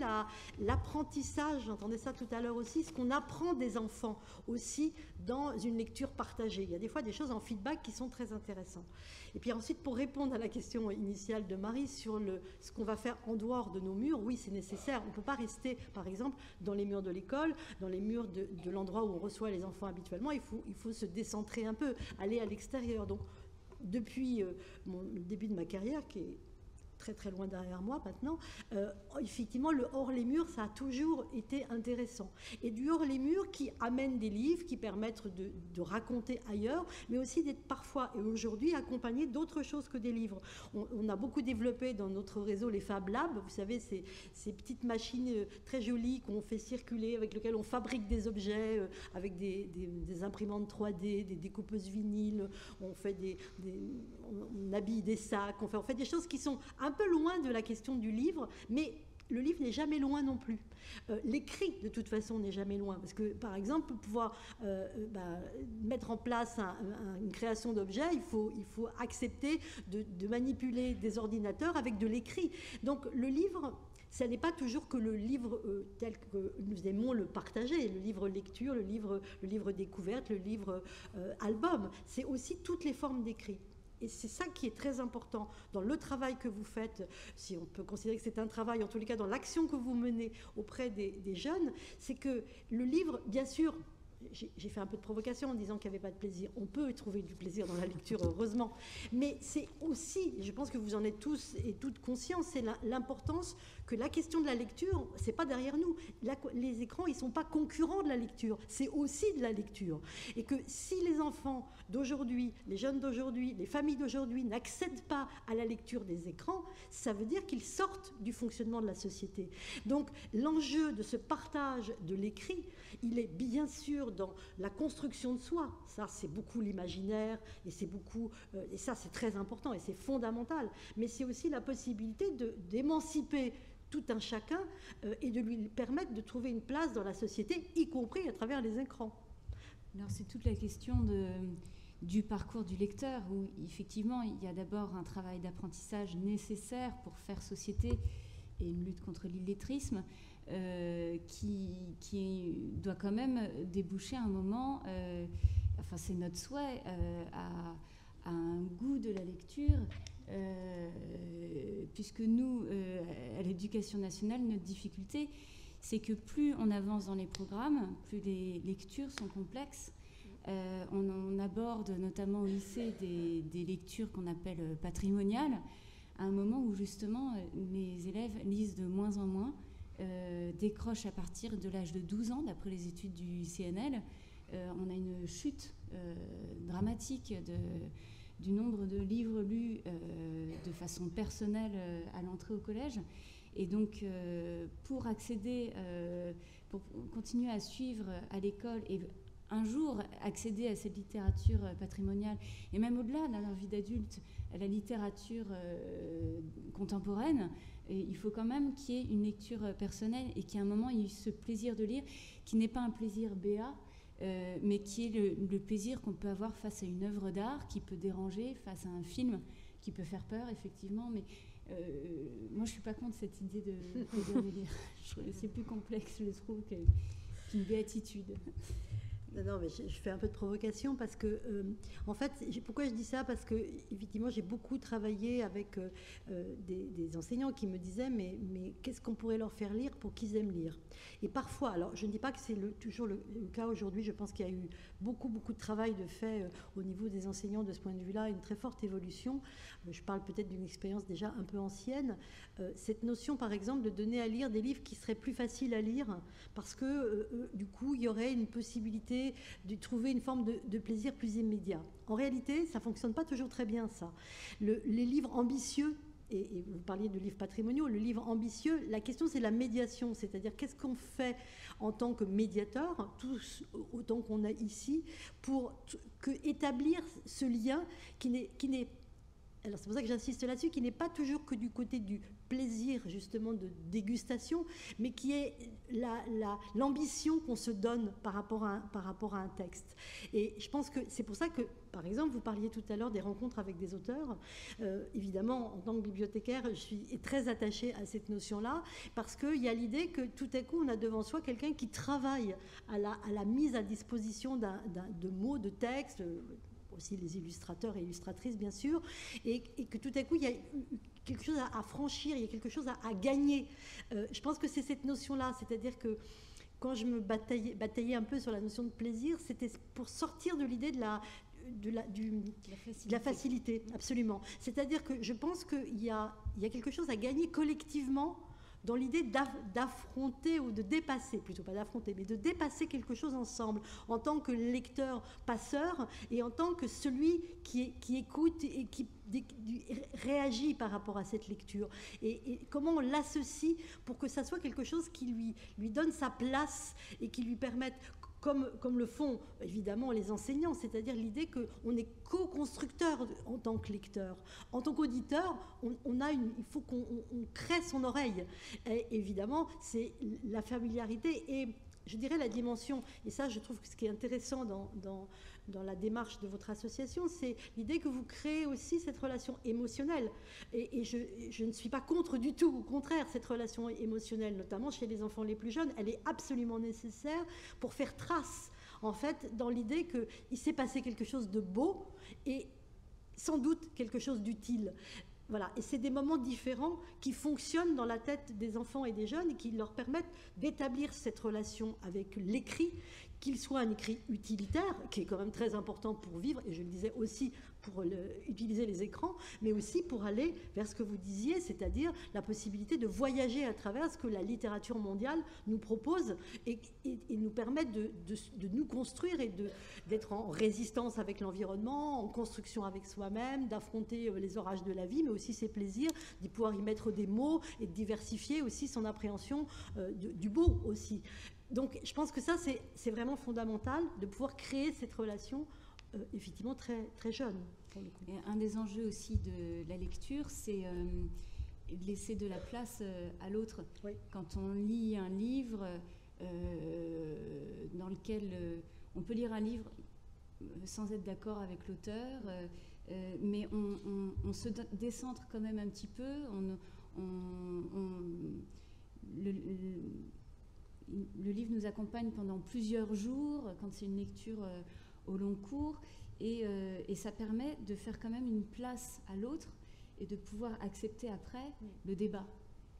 l'apprentissage, j'entendais ça tout à l'heure aussi, ce qu'on apprend des enfants aussi dans une lecture partagée. Il y a des fois des choses en feedback qui sont très intéressantes. Et puis ensuite, pour répondre à la question initiale de Marie sur ce qu'on va faire en dehors de nos murs, oui, c'est nécessaire. On ne peut pas rester, par exemple, dans les murs de l'école, dans les murs de l'endroit où on reçoit les enfants habituellement. Il faut se décentrer un peu, aller à l'extérieur. Donc, depuis le début de ma carrière, qui est très très loin derrière moi maintenant, effectivement le hors les murs ça a toujours été intéressant, et du hors les murs qui amène des livres qui permettent de raconter ailleurs, mais aussi d'être parfois et aujourd'hui accompagné d'autres choses que des livres. On a beaucoup développé dans notre réseau les Fab Labs, vous savez, ces petites machines très jolies qu'on fait circuler, avec lesquelles on fabrique des objets, avec des imprimantes 3D, des découpeuses vinyles, on habille des sacs, on fait des choses qui sont un peu loin de la question du livre, mais le livre n'est jamais loin non plus. L'écrit, de toute façon, n'est jamais loin. Parce que, par exemple, pour pouvoir mettre en place une création d'objets, il faut accepter de manipuler des ordinateurs avec de l'écrit. Donc, le livre, ce n'est pas toujours que le livre tel que nous aimons le partager, le livre lecture, le livre découverte, le livre album. C'est aussi toutes les formes d'écrit. Et c'est ça qui est très important dans le travail que vous faites, si on peut considérer que c'est un travail, en tous les cas dans l'action que vous menez auprès des jeunes, c'est que le livre, bien sûr, j'ai fait un peu de provocation en disant qu'il n'y avait pas de plaisir. On peut trouver du plaisir dans la lecture, heureusement. Mais c'est aussi, je pense que vous en êtes tous et toutes conscients, c'est l'importance que la question de la lecture, c'est pas derrière nous. Les écrans, ils sont pas concurrents de la lecture. C'est aussi de la lecture. Et que si les enfants d'aujourd'hui, les jeunes d'aujourd'hui, les familles d'aujourd'hui n'accèdent pas à la lecture des écrans, ça veut dire qu'ils sortent du fonctionnement de la société. Donc l'enjeu de ce partage de l'écrit, il est bien sûr dans la construction de soi. Ça, c'est beaucoup l'imaginaire, et c'est beaucoup, et ça, c'est très important et c'est fondamental. Mais c'est aussi la possibilité d'émanciper tout un chacun et de lui permettre de trouver une place dans la société, y compris à travers les écrans. Alors, c'est toute la question du parcours du lecteur, où effectivement, il y a d'abord un travail d'apprentissage nécessaire pour faire société et une lutte contre l'illettrisme. Qui doit quand même déboucher un moment, enfin c'est notre souhait, à un goût de la lecture, puisque nous, à l'Éducation nationale, notre difficulté, c'est que plus on avance dans les programmes, plus les lectures sont complexes. On aborde notamment au lycée des lectures qu'on appelle patrimoniales, à un moment où justement les élèves lisent de moins en moins, décrochent à partir de l'âge de 12 ans, d'après les études du CNL. On a une chute dramatique du nombre de livres lus de façon personnelle à l'entrée au collège. Et donc, pour accéder, pour continuer à suivre à l'école et un jour accéder à cette littérature patrimoniale, et même au-delà dans leur vie d'adulte, à la littérature contemporaine, et il faut quand même qu'il y ait une lecture personnelle et qu'à un moment il y ait ce plaisir de lire qui n'est pas un plaisir béat, mais qui est le plaisir qu'on peut avoir face à une œuvre d'art qui peut déranger, face à un film qui peut faire peur, effectivement. Mais moi, je ne suis pas contre cette idée de lire. C'est plus complexe, je trouve, qu'une béatitude. Non, mais je fais un peu de provocation parce que, en fait, pourquoi je dis ça? Parce que, effectivement, j'ai beaucoup travaillé avec des enseignants qui me disaient mais qu'est-ce qu'on pourrait leur faire lire pour qu'ils aiment lire? Et parfois, alors je ne dis pas que c'est toujours le cas aujourd'hui, je pense qu'il y a eu beaucoup de travail de fait au niveau des enseignants de ce point de vue-là, une très forte évolution. Je parle peut-être d'une expérience déjà un peu ancienne. Cette notion, par exemple, de donner à lire des livres qui seraient plus faciles à lire parce que, du coup, il y aurait une possibilité de trouver une forme de plaisir plus immédiat. En réalité, ça ne fonctionne pas toujours très bien, ça. Les livres ambitieux, et vous parliez de livres patrimoniaux, le livre ambitieux, la question c'est la médiation, c'est-à-dire qu'est-ce qu'on fait en tant que médiateur, tous autant qu'on a ici, pour établir ce lien qui n'est alors c'est pour ça que j'insiste là-dessus, qui n'est pas toujours que du côté du plaisir justement de dégustation, mais qui est l'ambition qu'on se donne par rapport à un texte. Et je pense que c'est pour ça que, par exemple, vous parliez tout à l'heure des rencontres avec des auteurs. Évidemment, en tant que bibliothécaire, je suis très attachée à cette notion-là, parce qu'il y a l'idée que tout à coup, on a devant soi quelqu'un qui travaille à la mise à disposition de mots, de textes, aussi les illustrateurs et illustratrices bien sûr, et que tout à coup il y a quelque chose à franchir, il y a quelque chose à gagner. Je pense que c'est cette notion-là, c'est-à-dire que quand je me bataillais un peu sur la notion de plaisir, c'était pour sortir de l'idée de la facilité, absolument. C'est-à-dire que je pense qu'il y a quelque chose à gagner collectivement dans l'idée d'affronter ou de dépasser, plutôt pas d'affronter, mais de dépasser quelque chose ensemble, en tant que lecteur passeur et en tant que celui qui écoute et qui réagit par rapport à cette lecture. Et comment on l'associe pour que ça soit quelque chose qui lui donne sa place et qui lui permette, comme le font évidemment les enseignants, c'est-à-dire l'idée qu'on est co-constructeur en tant que lecteur. En tant qu'auditeur, il faut qu'on crée son oreille. Et évidemment, c'est la familiarité et je dirais la dimension, et ça je trouve que ce qui est intéressant dans la démarche de votre association, c'est l'idée que vous créez aussi cette relation émotionnelle. Et je ne suis pas contre du tout, au contraire, cette relation émotionnelle, notamment chez les enfants les plus jeunes, elle est absolument nécessaire pour faire trace, en fait, dans l'idée qu'il s'est passé quelque chose de beau et sans doute quelque chose d'utile. Voilà, et c'est des moments différents qui fonctionnent dans la tête des enfants et des jeunes et qui leur permettent d'établir cette relation avec l'écrit, qu'il soit un écrit utilitaire, qui est quand même très important pour vivre, et je le disais aussi pour utiliser les écrans, mais aussi pour aller vers ce que vous disiez, c'est-à-dire la possibilité de voyager à travers ce que la littérature mondiale nous propose et nous permet de nous construire et d'être en résistance avec l'environnement, en construction avec soi-même, d'affronter les orages de la vie, mais aussi ses plaisirs, d'y pouvoir y mettre des mots et de diversifier aussi son appréhension du beau aussi. Donc je pense que ça, c'est vraiment fondamental de pouvoir créer cette relation effectivement très, très jeune. Pour le coup. Et un des enjeux aussi de la lecture, c'est de laisser de la place à l'autre. Oui. Quand on lit un livre dans lequel on peut lire un livre sans être d'accord avec l'auteur, mais on se décentre quand même un petit peu, le livre nous accompagne pendant plusieurs jours, quand c'est une lecture au long cours, et ça permet de faire quand même une place à l'autre et de pouvoir accepter après le débat.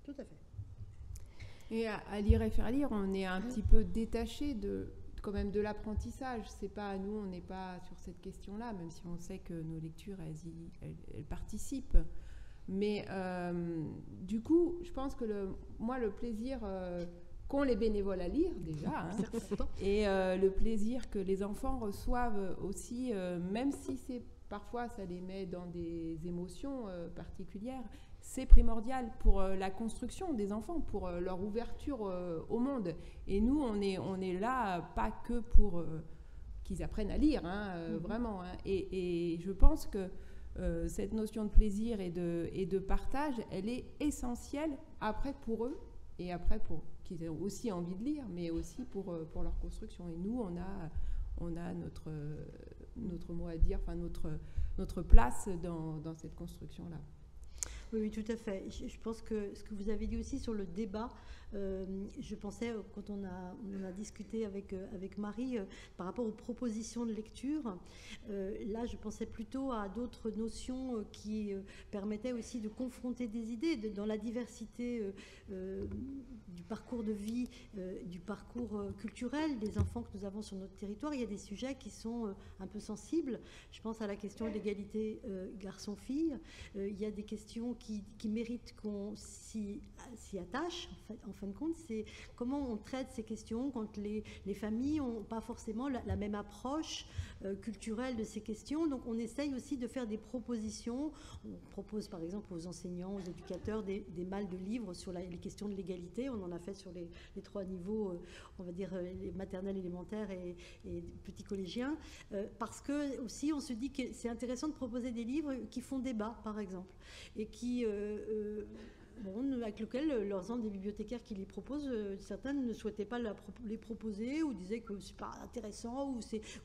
Tout à fait. Et à lire et faire lire, on est un petit peu détaché quand même de l'apprentissage. C'est pas, nous, on n'est pas sur cette question-là, même si on sait que nos lectures, elles participent. Mais du coup, je pense que le plaisir qu'ont les bénévoles à lire déjà, hein, et le plaisir que les enfants reçoivent aussi, même si parfois ça les met dans des émotions particulières, c'est primordial pour la construction des enfants, pour leur ouverture au monde. Et nous, on est là pas que pour qu'ils apprennent à lire, hein, vraiment. Hein. Et je pense que cette notion de plaisir et de partage, elle est essentielle après pour eux et après pour qu'ils aient aussi envie de lire, mais aussi pour leur construction. Et nous, on a notre mot à dire, enfin notre place dans cette construction-là. Oui, tout à fait. Je pense que ce que vous avez dit aussi sur le débat, je pensais, quand on a discuté avec Marie, par rapport aux propositions de lecture, là, je pensais plutôt à d'autres notions qui permettaient aussi de confronter des idées dans la diversité du parcours de vie, du parcours culturel des enfants que nous avons sur notre territoire. Il y a des sujets qui sont un peu sensibles. Je pense à la question de l'égalité garçon-fille. Il y a des questions qui mérite qu'on s'y attache, en fin de compte, c'est comment on traite ces questions quand les familles n'ont pas forcément la même approche culturelle de ces questions. Donc on essaye aussi de faire des propositions. On propose par exemple aux enseignants, aux éducateurs des malles de livres sur les questions de l'égalité. On en a fait sur les 3 niveaux, on va dire les maternelles, élémentaires et petits collégiens, parce que aussi on se dit que c'est intéressant de proposer des livres qui font débat, par exemple, et qui avec lequel l'ensemble des bibliothécaires qui les proposent, certains ne souhaitaient pas les proposer, ou disaient que c'est pas intéressant, ou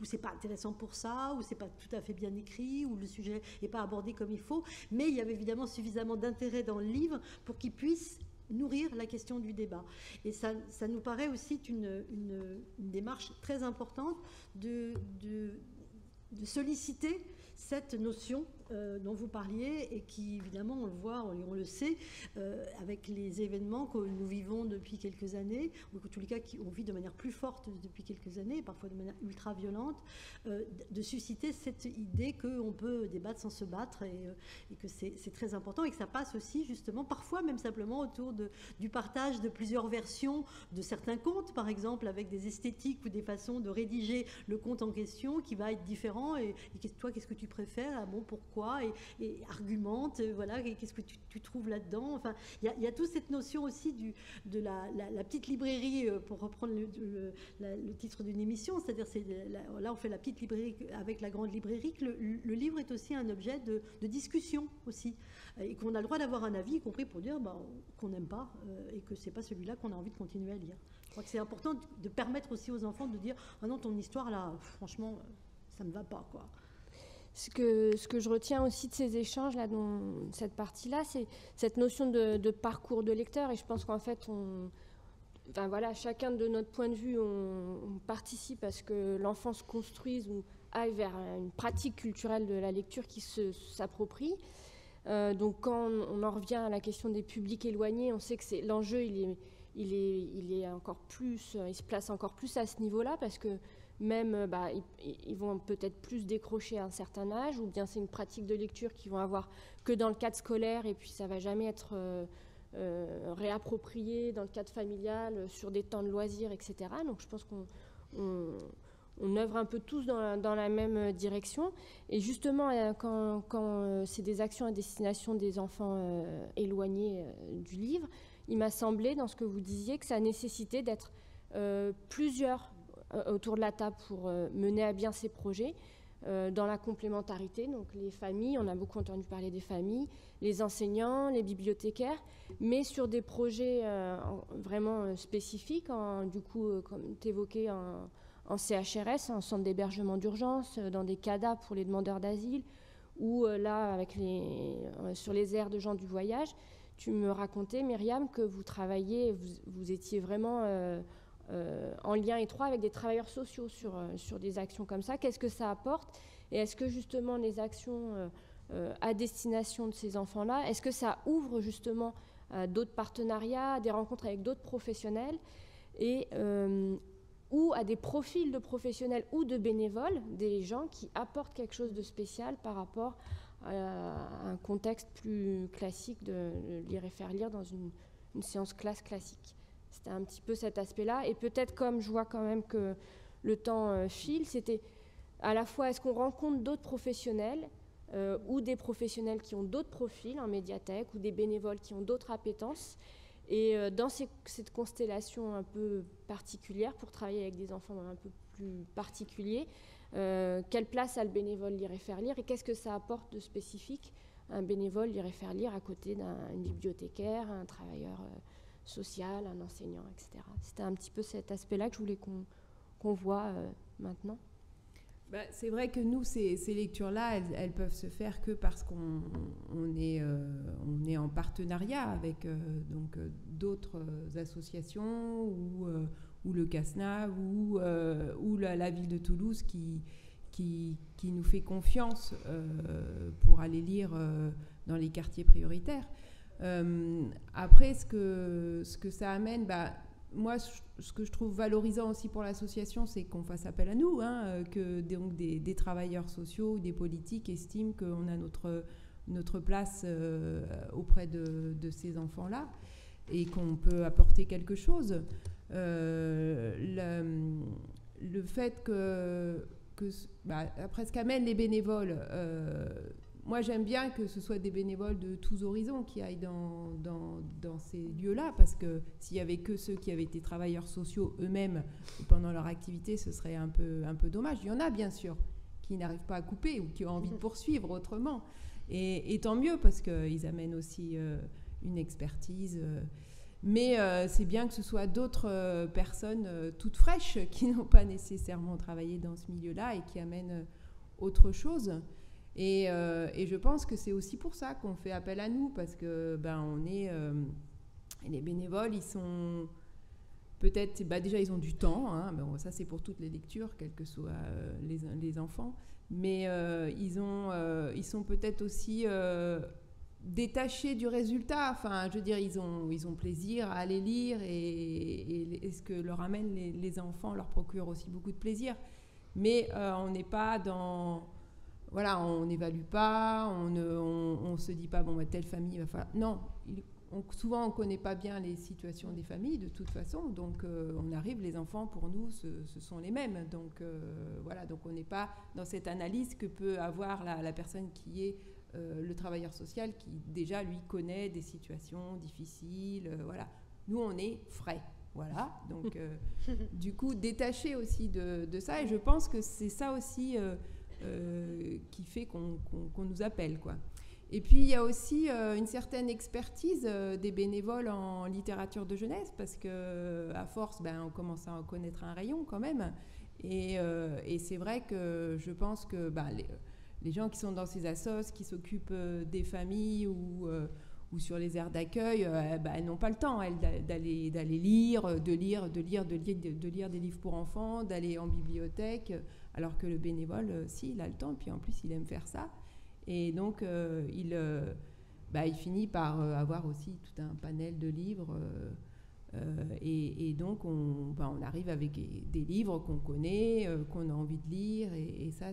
c'est pas intéressant pour ça, ou c'est pas tout à fait bien écrit, ou le sujet n'est pas abordé comme il faut. Mais il y avait évidemment suffisamment d'intérêt dans le livre pour qu'il puisse nourrir la question du débat. Et ça nous paraît aussi une démarche très importante de solliciter cette notion dont vous parliez, et qui, évidemment, on le voit, on le sait, avec les événements que nous vivons depuis quelques années, ou en tous les cas qu'on vit de manière plus forte depuis quelques années, parfois de manière ultra violente, de susciter cette idée qu'on peut débattre sans se battre, et que c'est très important, et que ça passe aussi, justement, parfois même simplement autour du partage de plusieurs versions de certains contes, par exemple, avec des esthétiques ou des façons de rédiger le conte en question qui va être différent, et toi, qu'est-ce que tu préfères, ah bon, pourquoi, et argumente, voilà, et qu'est-ce que tu trouves là-dedans. Enfin, il y a toute cette notion aussi de la petite librairie, pour reprendre le titre d'une émission, c'est-à-dire là on fait la petite librairie avec la grande librairie, que le livre est aussi un objet de discussion aussi, et qu'on a le droit d'avoir un avis, y compris pour dire qu'on n'aime pas, et que c'est pas celui-là qu'on a envie de continuer à lire. Je crois que c'est important de permettre aussi aux enfants de dire « Ah non, ton histoire là, franchement, ça me va pas, quoi ». Ce que je retiens aussi de ces échanges, là, dans cette partie-là, c'est cette notion de parcours de lecteur. Et je pense qu'en fait, chacun de notre point de vue, on participe à ce que l'enfant se construise ou aille vers une pratique culturelle de la lecture qui s'approprie. Donc quand on en revient à la question des publics éloignés, on sait que l'enjeu, il est encore plus, il se place encore plus à ce niveau-là, parce que même ils vont peut-être plus décrocher à un certain âge, ou bien c'est une pratique de lecture qu'ils vont avoir que dans le cadre scolaire, et puis ça va jamais être réapproprié dans le cadre familial, sur des temps de loisirs, etc. Donc je pense qu'on œuvre un peu tous dans la même direction. Et justement, quand c'est des actions à destination des enfants éloignés du livre, il m'a semblé, dans ce que vous disiez, que ça nécessitait d'être plusieurs autour de la table pour mener à bien ces projets, dans la complémentarité. Donc les familles, on a beaucoup entendu parler des familles, les enseignants, les bibliothécaires, mais sur des projets vraiment spécifiques, du coup, comme tu évoquais, en CHRS, en centre d'hébergement d'urgence, dans des CADA pour les demandeurs d'asile, ou là, sur les aires de gens du voyage. Tu me racontais, Myriam, que vous travailliez, vous étiez vraiment en lien étroit avec des travailleurs sociaux sur des actions comme ça. Qu'est-ce que ça apporte? Et est-ce que justement les actions à destination de ces enfants-là, est-ce que ça ouvre justement d'autres partenariats, des rencontres avec d'autres professionnels, ou à des profils de professionnels ou de bénévoles, des gens qui apportent quelque chose de spécial par rapport à un contexte plus classique de lire et faire lire dans une séance classique? C'était un petit peu cet aspect-là. Et peut-être, comme je vois quand même que le temps file, c'était à la fois, est-ce qu'on rencontre d'autres professionnels ou des professionnels qui ont d'autres profils en médiathèque, ou des bénévoles qui ont d'autres appétences, et dans cette constellation un peu particulière, pour travailler avec des enfants un peu plus particuliers, quelle place a le bénévole lire et faire lire, et qu'est-ce que ça apporte de spécifique, un bénévole lire et faire lire à côté d'un bibliothécaire, un travailleur social, un enseignant, etc. C'était un petit peu cet aspect-là que je voulais qu'on voit maintenant. C'est vrai que nous, ces lectures-là, elles peuvent se faire que parce qu'on est en partenariat avec d'autres associations, ou le CASNAV, ou la ville de Toulouse qui nous fait confiance pour aller lire dans les quartiers prioritaires. Après, ce que ça amène, moi, ce que je trouve valorisant aussi pour l'association, c'est qu'on fasse appel à nous, que donc des travailleurs sociaux ou des politiques estiment qu'on a notre place auprès de ces enfants-là et qu'on peut apporter quelque chose. Le fait que après ce qu'amènent les bénévoles, moi j'aime bien que ce soit des bénévoles de tous horizons qui aillent dans ces lieux-là, parce que s'il y avait que ceux qui avaient été travailleurs sociaux eux-mêmes pendant leur activité, ce serait un peu dommage. Il y en a bien sûr qui n'arrivent pas à couper ou qui ont envie de poursuivre autrement, et tant mieux, parce qu'ils amènent aussi une expertise. Mais c'est bien que ce soit d'autres personnes toutes fraîches qui n'ont pas nécessairement travaillé dans ce milieu-là et qui amènent autre chose. Et je pense que c'est aussi pour ça qu'on fait appel à nous, parce que on est les bénévoles, ils sont peut-être déjà ils ont du temps, hein, bon, ça c'est pour toutes les lectures, quels que soient les enfants, mais ils sont peut-être aussi détachés du résultat. Enfin, je veux dire, ils ont plaisir à aller lire, et ce que leur amènent les enfants leur procure aussi beaucoup de plaisir. Mais on n'est pas dans... Voilà, on n'évalue pas, on se dit pas, telle famille va falloir... Non, souvent on ne connaît pas bien les situations des familles de toute façon, donc on arrive, les enfants pour nous ce sont les mêmes, donc voilà, donc on n'est pas dans cette analyse que peut avoir la personne qui est le travailleur social, qui déjà lui connaît des situations difficiles, voilà. Nous on est frais, voilà, donc du coup détaché aussi de ça, et je pense que c'est ça aussi qui fait qu'on nous appelle, quoi. Et puis il y a aussi une certaine expertise des bénévoles en littérature de jeunesse, parce que à force, on commence à en connaître un rayon quand même, et c'est vrai que je pense que les gens qui sont dans ces assos, qui s'occupent des familles ou sur les aires d'accueil, elles n'ont pas le temps, d'aller lire, de lire des livres pour enfants, d'aller en bibliothèque, alors que le bénévole, si, il a le temps, puis en plus il aime faire ça. Et donc, il finit par avoir aussi tout un panel de livres. Et donc, on arrive avec des livres qu'on connaît, qu'on a envie de lire. Et ça,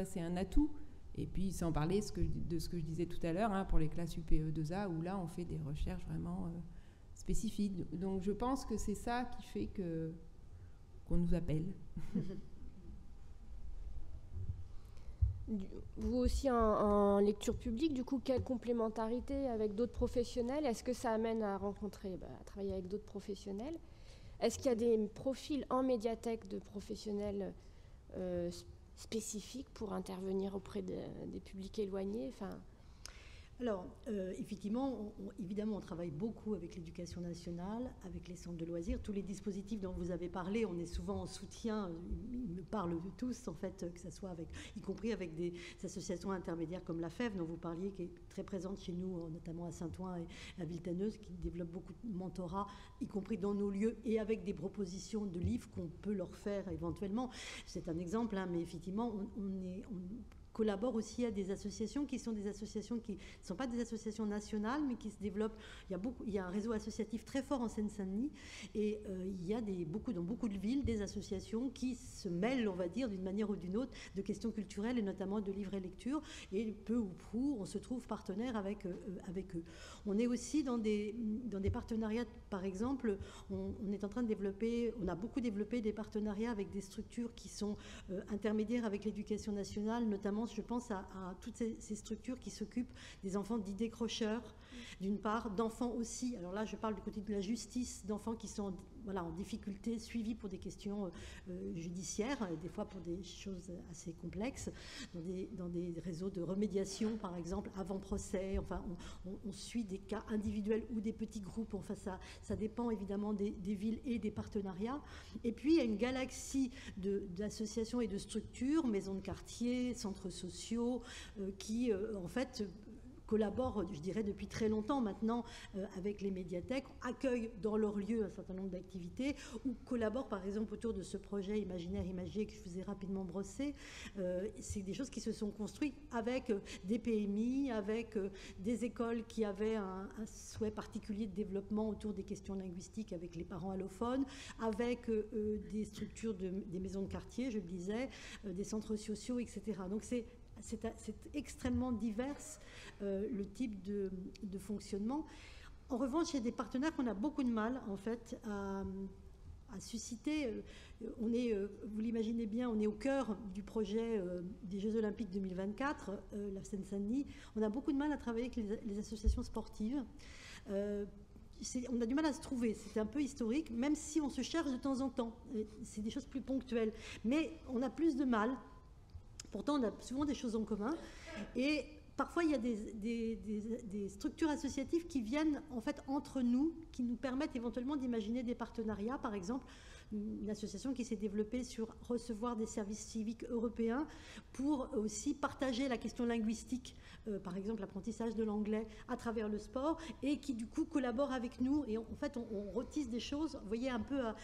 c'est un atout. Et puis, sans parler de ce que je disais tout à l'heure, hein, pour les classes UPE2A, où là, on fait des recherches vraiment spécifiques. Donc, je pense que c'est ça qui fait qu'on nous appelle. Vous aussi en lecture publique, du coup, quelle complémentarité avec d'autres professionnels? Est-ce que ça amène à rencontrer, à travailler avec d'autres professionnels? Est-ce qu'il y a des profils en médiathèque de professionnels spécifiques pour intervenir auprès des publics éloignés? Alors, effectivement, évidemment, on travaille beaucoup avec l'éducation nationale, avec les centres de loisirs. Tous les dispositifs dont vous avez parlé, on est souvent en soutien, ils me parlent de tous, en fait, que ce soit y compris avec des associations intermédiaires comme la FEV, dont vous parliez, qui est très présente chez nous, notamment à Saint-Ouen et à Villetaneuse, qui développe beaucoup de mentorat, y compris dans nos lieux, et avec des propositions de livres qu'on peut leur faire éventuellement. C'est un exemple, hein, mais effectivement, on collabore aussi à des associations qui sont des associations qui ne sont pas des associations nationales, mais qui se développent. Il y a un réseau associatif très fort en Seine-Saint-Denis, et il y a dans beaucoup de villes des associations qui se mêlent, on va dire, d'une manière ou d'une autre, de questions culturelles et notamment de livres et lectures, et peu ou prou, on se trouve partenaire avec eux. On est aussi dans des partenariats, par exemple, on est en train de développer, on a beaucoup développé des partenariats avec des structures qui sont intermédiaires avec l'éducation nationale, notamment je pense à toutes ces structures qui s'occupent des enfants dits décrocheurs, d'une part, d'enfants aussi, alors là je parle du côté de la justice, d'enfants qui sont en difficulté, suivis pour des questions judiciaires, des fois pour des choses assez complexes, dans des réseaux de remédiation, par exemple, avant procès. Enfin, on suit des cas individuels ou des petits groupes. Enfin, ça dépend évidemment des villes et des partenariats. Et puis, il y a une galaxie d'associations et de structures, maisons de quartier, centres sociaux, qui, en fait, collaborent, je dirais, depuis très longtemps maintenant avec les médiathèques, accueillent dans leur lieu un certain nombre d'activités, ou collaborent par exemple autour de ce projet Imaginaire Imagier que je vous ai rapidement brossé. C'est des choses qui se sont construites avec des PMI, avec des écoles qui avaient un souhait particulier de développement autour des questions linguistiques avec les parents allophones, avec des structures des maisons de quartier, je le disais, des centres sociaux, etc. Donc c'est c'est extrêmement divers le type de fonctionnement. En revanche, il y a des partenaires qu'on a beaucoup de mal, en fait, à susciter. Vous l'imaginez bien, on est au cœur du projet des Jeux Olympiques 2024, la Seine-Saint-Denis. On a beaucoup de mal à travailler avec les associations sportives. On a du mal à se trouver, c'est un peu historique, même si on se cherche de temps en temps. C'est des choses plus ponctuelles. Mais on a plus de mal. Pourtant, on a souvent des choses en commun. Et parfois, il y a des structures associatives qui viennent en fait entre nous, qui nous permettent éventuellement d'imaginer des partenariats. Par exemple, une association qui s'est développée sur recevoir des services civiques européens pour aussi partager la question linguistique, par exemple l'apprentissage de l'anglais à travers le sport, et qui du coup collabore avec nous. Et en fait, on retisse des choses, vous voyez, un peu à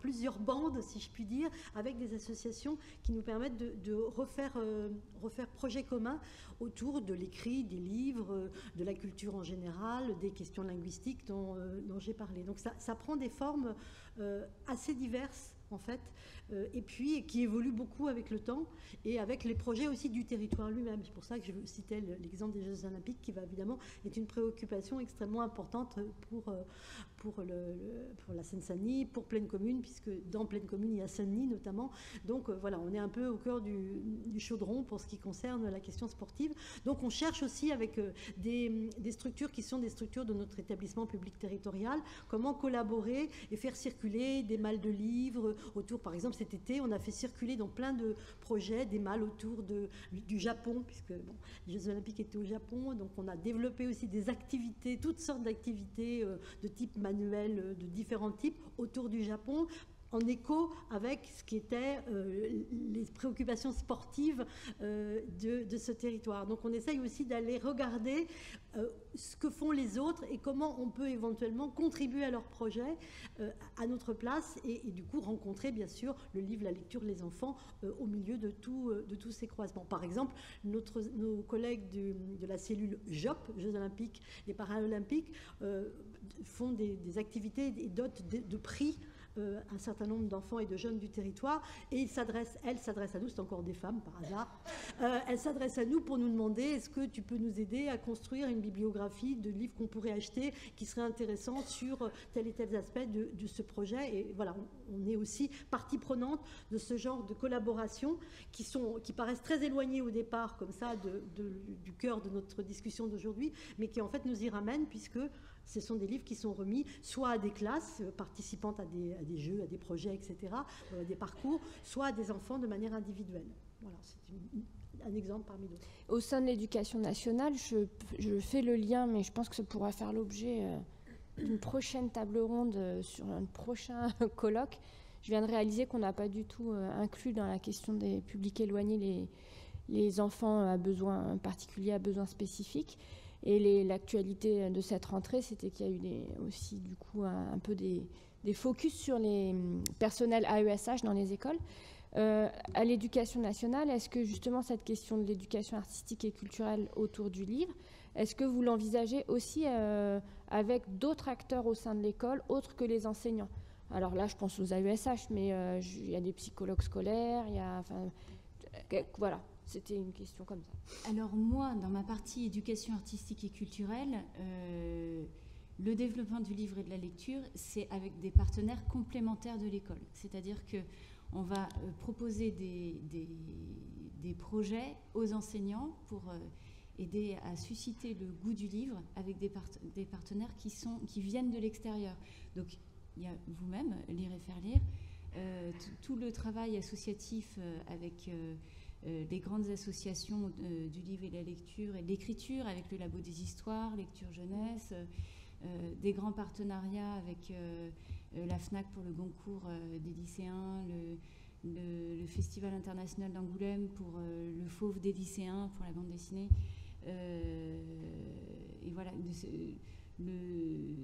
plusieurs bandes, si je puis dire, avec des associations qui nous permettent de refaire projet commun autour de l'écrit, des livres, de la culture en général, des questions linguistiques dont j'ai parlé. Donc ça prend des formes assez diverses, en fait, et puis qui évoluent beaucoup avec le temps et avec les projets aussi du territoire lui-même. C'est pour ça que je citais l'exemple des Jeux Olympiques, qui va évidemment être une préoccupation extrêmement importante pour la Seine-Saint-Denis, pour Plaine Commune, puisque dans Plaine Commune, il y a Saint-Denis notamment. Donc voilà, on est un peu au cœur du chaudron pour ce qui concerne la question sportive. Donc on cherche aussi avec des structures qui sont des structures de notre établissement public territorial, comment collaborer et faire circuler des malles de livres autour. Par exemple, cet été, on a fait circuler dans plein de projets des malles autour du Japon, puisque les Jeux Olympiques étaient au Japon. Donc on a développé aussi des activités, toutes sortes d'activités de type manuel, de différents types autour du Japon, en écho avec ce qui était les préoccupations sportives de ce territoire. Donc on essaye aussi d'aller regarder ce que font les autres et comment on peut éventuellement contribuer à leur projet à notre place et du coup rencontrer bien sûr le livre, la lecture, les enfants au milieu de tous ces croisements. Par exemple, nos collègues de la cellule JOP, Jeux Olympiques et Paralympiques, font des activités et dotent de prix un certain nombre d'enfants et de jeunes du territoire, et elles s'adressent à nous, c'est encore des femmes par hasard, elles s'adressent à nous pour nous demander: est-ce que tu peux nous aider à construire une bibliographie de livres qu'on pourrait acheter qui serait intéressant sur tel et tel aspect de ce projet. Et voilà, on est aussi partie prenante de ce genre de collaborations qui paraissent très éloignées au départ comme ça du cœur de notre discussion d'aujourd'hui, mais qui en fait nous y ramènent, puisque ce sont des livres qui sont remis soit à des classes participantes à des jeux, à des projets, etc., des parcours, soit à des enfants de manière individuelle. Voilà, c'est un exemple parmi d'autres. Au sein de l'éducation nationale, je fais le lien, mais je pense que ça pourra faire l'objet d'une prochaine table ronde sur un prochain colloque. Je viens de réaliser qu'on n'a pas du tout inclus dans la question des publics éloignés les enfants à besoins particuliers, à besoins spécifiques. Et l'actualité de cette rentrée, c'était qu'il y a eu aussi du coup un peu des focus sur les personnels AESH dans les écoles. À l'éducation nationale, est-ce que justement cette question de l'éducation artistique et culturelle autour du livre, est-ce que vous l'envisagez aussi avec d'autres acteurs au sein de l'école, autres que les enseignants? Alors là, je pense aux AESH, mais il y a des psychologues scolaires, voilà. C'était une question comme ça. Alors moi, dans ma partie éducation artistique et culturelle, le développement du livre et de la lecture, c'est avec des partenaires complémentaires de l'école. C'est-à-dire qu'on va proposer des projets aux enseignants pour aider à susciter le goût du livre avec des partenaires qui viennent de l'extérieur. Donc il y a vous-même, Lire et faire lire, tout le travail associatif avec les grandes associations du livre et de la lecture et de l'écriture, avec le Labo des Histoires, Lecture Jeunesse, des grands partenariats avec la FNAC pour le Goncourt des lycéens, le Festival international d'Angoulême pour le Fauve des lycéens, pour la bande dessinée. Et voilà,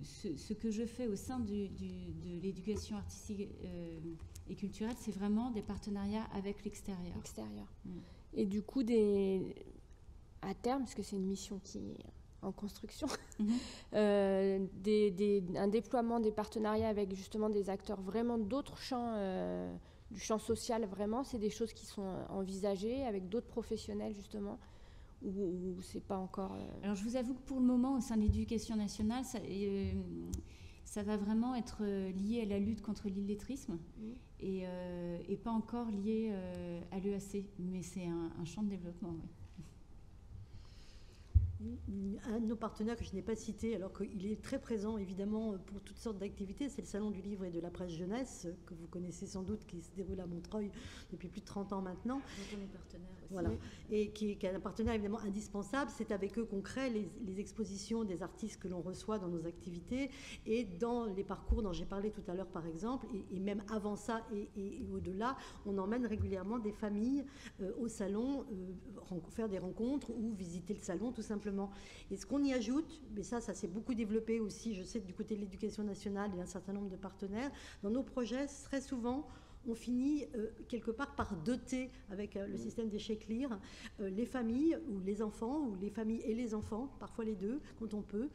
ce que je fais au sein de l'éducation artistique et culturelle, c'est vraiment des partenariats avec l'extérieur. Et du coup, à terme, parce que c'est une mission qui est en construction, un déploiement des partenariats avec justement des acteurs vraiment d'autres champs champ social vraiment? C'est des choses qui sont envisagées avec d'autres professionnels justement, ou c'est pas encore... Alors je vous avoue que pour le moment, au sein de l'Éducation nationale, ça va vraiment être lié à la lutte contre l'illettrisme et pas encore lié à l'EAC, mais c'est un champ de développement, oui. Un de nos partenaires que je n'ai pas cité, alors qu'il est très présent évidemment pour toutes sortes d'activités, c'est le Salon du Livre et de la Presse Jeunesse, que vous connaissez sans doute, qui se déroule à Montreuil depuis plus de 30 ans maintenant. Donc on est partenaire aussi. Voilà. Et qui est un partenaire évidemment indispensable. C'est avec eux qu'on crée les expositions des artistes que l'on reçoit dans nos activités et dans les parcours dont j'ai parlé tout à l'heure par exemple, et même avant ça et au-delà, on emmène régulièrement des familles au salon, faire des rencontres ou visiter le salon tout simplement. Et ce qu'on y ajoute, mais ça s'est beaucoup développé aussi, je sais, du côté de l'Éducation nationale et d'un certain nombre de partenaires, dans nos projets, très souvent, on finit quelque part par doter, avec le système des chèques lire, les familles ou les enfants, ou les familles et les enfants, parfois les deux, quand on peut,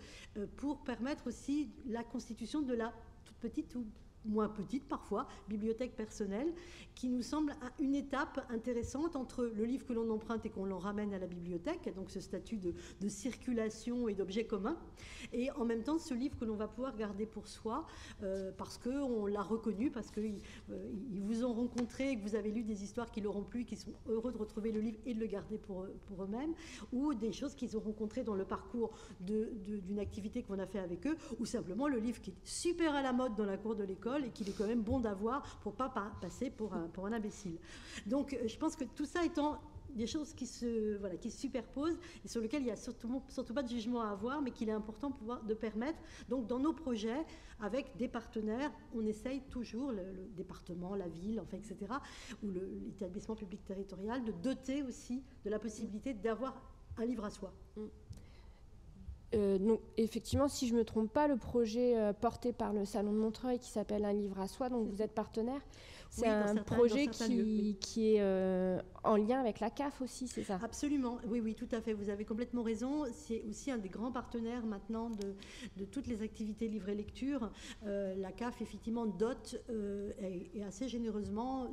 pour permettre aussi la constitution de la toute petite ou moins petite parfois, bibliothèque personnelle, qui nous semble une étape intéressante entre le livre que l'on emprunte et qu'on l'en ramène à la bibliothèque, donc ce statut de circulation et d'objet commun, et en même temps ce livre que l'on va pouvoir garder pour soi, parce qu'on l'a reconnu, parce qu'ils vous ont rencontré, que vous avez lu des histoires qui leur ont plu, qui sont heureux de retrouver le livre et de le garder pour eux-mêmes, ou des choses qu'ils ont rencontrées dans le parcours d'une activité qu'on a fait avec eux, ou simplement le livre qui est super à la mode dans la cour de l'école, et qu'il est quand même bon d'avoir pour ne pas passer pour un imbécile. Donc je pense que tout ça étant des choses qui se superposent et sur lesquelles il n'y a surtout pas de jugement à avoir, mais qu'il est important de permettre. Donc dans nos projets, avec des partenaires, on essaye toujours, le département, la ville, enfin, etc., ou l'établissement public territorial, de doter aussi de la possibilité d'avoir un livre à soi. Donc, effectivement, si je ne me trompe pas, le projet porté par le Salon de Montreuil qui s'appelle Un livre à soi, donc vous êtes partenaire, c'est un projet qui est en lien avec la CAF aussi, c'est ça? Absolument, oui, tout à fait, vous avez complètement raison. C'est aussi un des grands partenaires maintenant de toutes les activités livre et lecture. La CAF, effectivement, dote et assez généreusement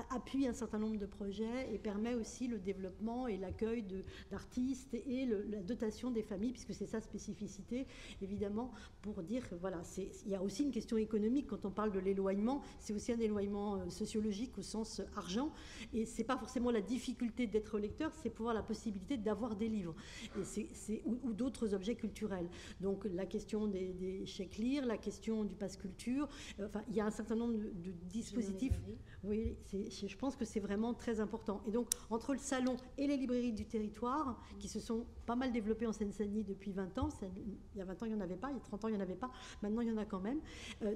appuie un certain nombre de projets et permet aussi le développement et l'accueil d'artistes et la dotation des familles, puisque c'est sa spécificité, évidemment, pour dire que voilà, il y a aussi une question économique quand on parle de l'éloignement, c'est aussi un éloignement sociologique au sens argent, et c'est pas forcément la difficulté d'être lecteur, c'est pouvoir la possibilité d'avoir des livres ou d'autres objets culturels. Donc la question des chèques lire, la question du pass culture, enfin il y a un certain nombre de dispositifs. Oui, je pense que c'est vraiment très important. Et donc, entre le salon et les librairies du territoire, qui se sont pas mal développées en Seine-Saint-Denis depuis 20 ans, il y a 20 ans, il n'y en avait pas, il y a 30 ans, il n'y en avait pas, maintenant, il y en a quand même.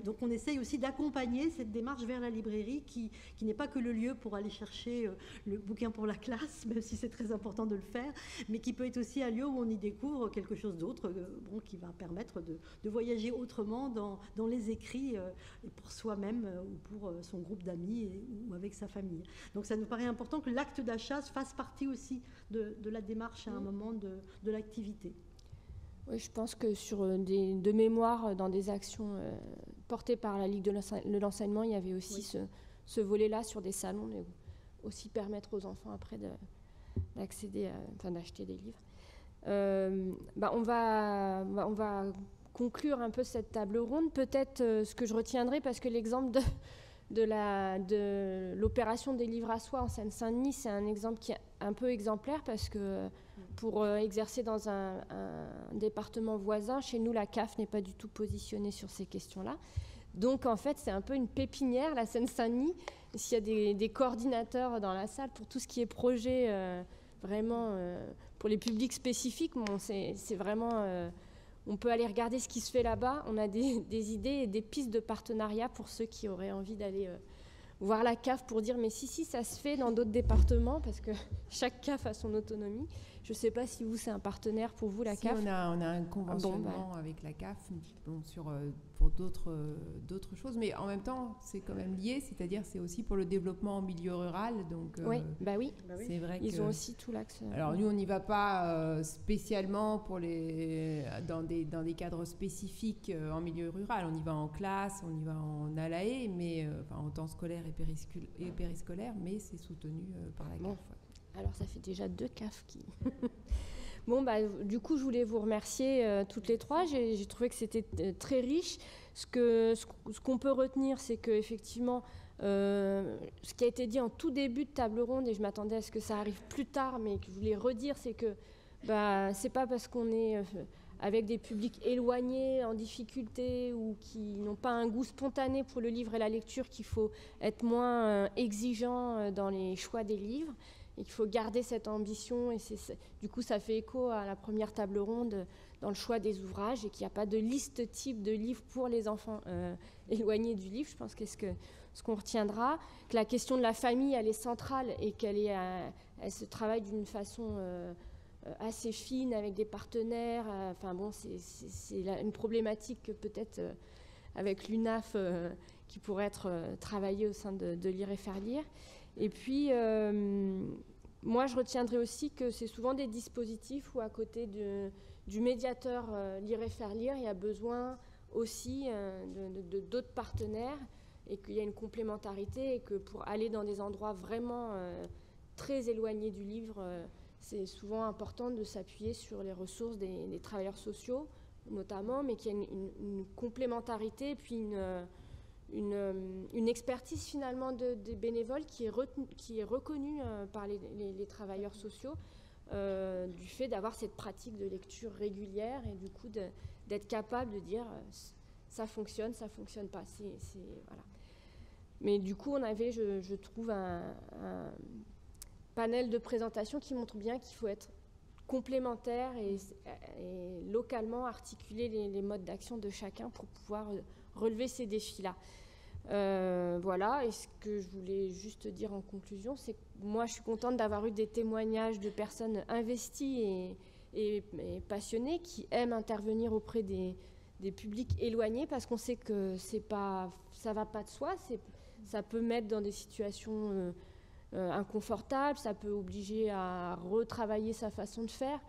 Donc, on essaye aussi d'accompagner cette démarche vers la librairie, qui n'est pas que le lieu pour aller chercher le bouquin pour la classe, même si c'est très important de le faire, mais qui peut être aussi un lieu où on y découvre quelque chose d'autre, qui va permettre de voyager autrement dans les écrits, pour soi-même ou pour son groupe d'amis ou avec sa famille. Donc ça nous paraît important que l'acte d'achat fasse partie aussi de la démarche à un moment de l'activité. Oui, je pense que de mémoire, dans des actions portées par la Ligue de l'enseignement, il y avait aussi ce volet-là sur des salons, mais aussi permettre aux enfants après d'accéder, d'acheter des livres. On va conclure un peu cette table ronde. Peut-être ce que je retiendrai, parce que l'exemple de l'opération des livres à soi en Seine-Saint-Denis, c'est un exemple qui est un peu exemplaire, parce que pour exercer dans un département voisin, chez nous, la CAF n'est pas du tout positionnée sur ces questions-là. Donc, en fait, c'est un peu une pépinière, la Seine-Saint-Denis. S'il y a des coordinateurs dans la salle pour tout ce qui est projet, vraiment, pour les publics spécifiques, c'est vraiment... on peut aller regarder ce qui se fait là-bas. On a des idées et des pistes de partenariat pour ceux qui auraient envie d'aller voir la CAF pour dire mais si, ça se fait dans d'autres départements, parce que chaque CAF a son autonomie. Je ne sais pas si vous, c'est un partenaire pour vous, la CAF. On a un conventionnement avec la CAF pour d'autres choses, mais en même temps, c'est quand même lié, c'est-à-dire c'est aussi pour le développement en milieu rural. Donc, oui, c'est vrai ils ont aussi tout l'axe. Alors nous, on n'y va pas spécialement dans des cadres spécifiques en milieu rural. On y va en classe, on y va en ALAE, mais en temps scolaire et périscolaire, mais c'est soutenu par la CAF. Bon. Alors ça fait déjà 2 CAF qui... Bon, du coup, je voulais vous remercier toutes les 3. J'ai trouvé que c'était très riche. Ce qu'on peut retenir, c'est qu'effectivement, ce qui a été dit en tout début de table ronde, et je m'attendais à ce que ça arrive plus tard, mais que je voulais redire, c'est que c'est pas parce qu'on est avec des publics éloignés, en difficulté, ou qui n'ont pas un goût spontané pour le livre et la lecture qu'il faut être moins exigeant dans les choix des livres. Et qu'il faut garder cette ambition. Et du coup, ça fait écho à la première table ronde dans le choix des ouvrages et qu'il n'y a pas de liste type de livres pour les enfants éloignés du livre. Je pense que ce qu'on retiendra, que la question de la famille, elle est centrale et elle se travaille d'une façon assez fine avec des partenaires. C'est une problématique que peut-être avec l'UNAF qui pourrait être travaillée au sein de Lire et Faire Lire. Et puis, moi, je retiendrai aussi que c'est souvent des dispositifs où, à côté du médiateur Lire et Faire Lire, il y a besoin aussi d'autres partenaires et qu'il y a une complémentarité et que pour aller dans des endroits vraiment très éloignés du livre, c'est souvent important de s'appuyer sur les ressources des travailleurs sociaux, notamment, mais qu'il y a une complémentarité et puis une expertise finalement des bénévoles qui est reconnue par les travailleurs sociaux du fait d'avoir cette pratique de lecture régulière et du coup d'être capable de dire ça fonctionne pas. Voilà. Mais du coup, on avait, je trouve, un panel de présentation qui montre bien qu'il faut être complémentaire et localement articuler les modes d'action de chacun pour pouvoir relever ces défis-là. Voilà, et ce que je voulais juste dire en conclusion, c'est que moi je suis contente d'avoir eu des témoignages de personnes investies et passionnées qui aiment intervenir auprès des publics éloignés parce qu'on sait que ça va pas de soi, ça peut mettre dans des situations inconfortables, ça peut obliger à retravailler sa façon de faire,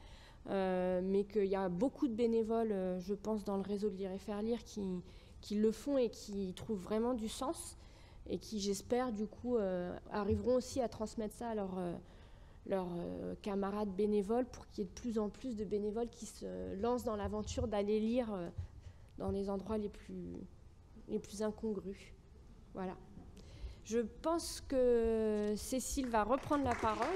mais qu'il y a beaucoup de bénévoles, je pense, dans le réseau de Lire et Faire Lire qui le font et qui trouvent vraiment du sens et qui, j'espère, du coup, arriveront aussi à transmettre ça à leurs camarades bénévoles pour qu'il y ait de plus en plus de bénévoles qui se lancent dans l'aventure d'aller lire dans les endroits les plus incongrus. Voilà. Je pense que Cécile va reprendre la parole.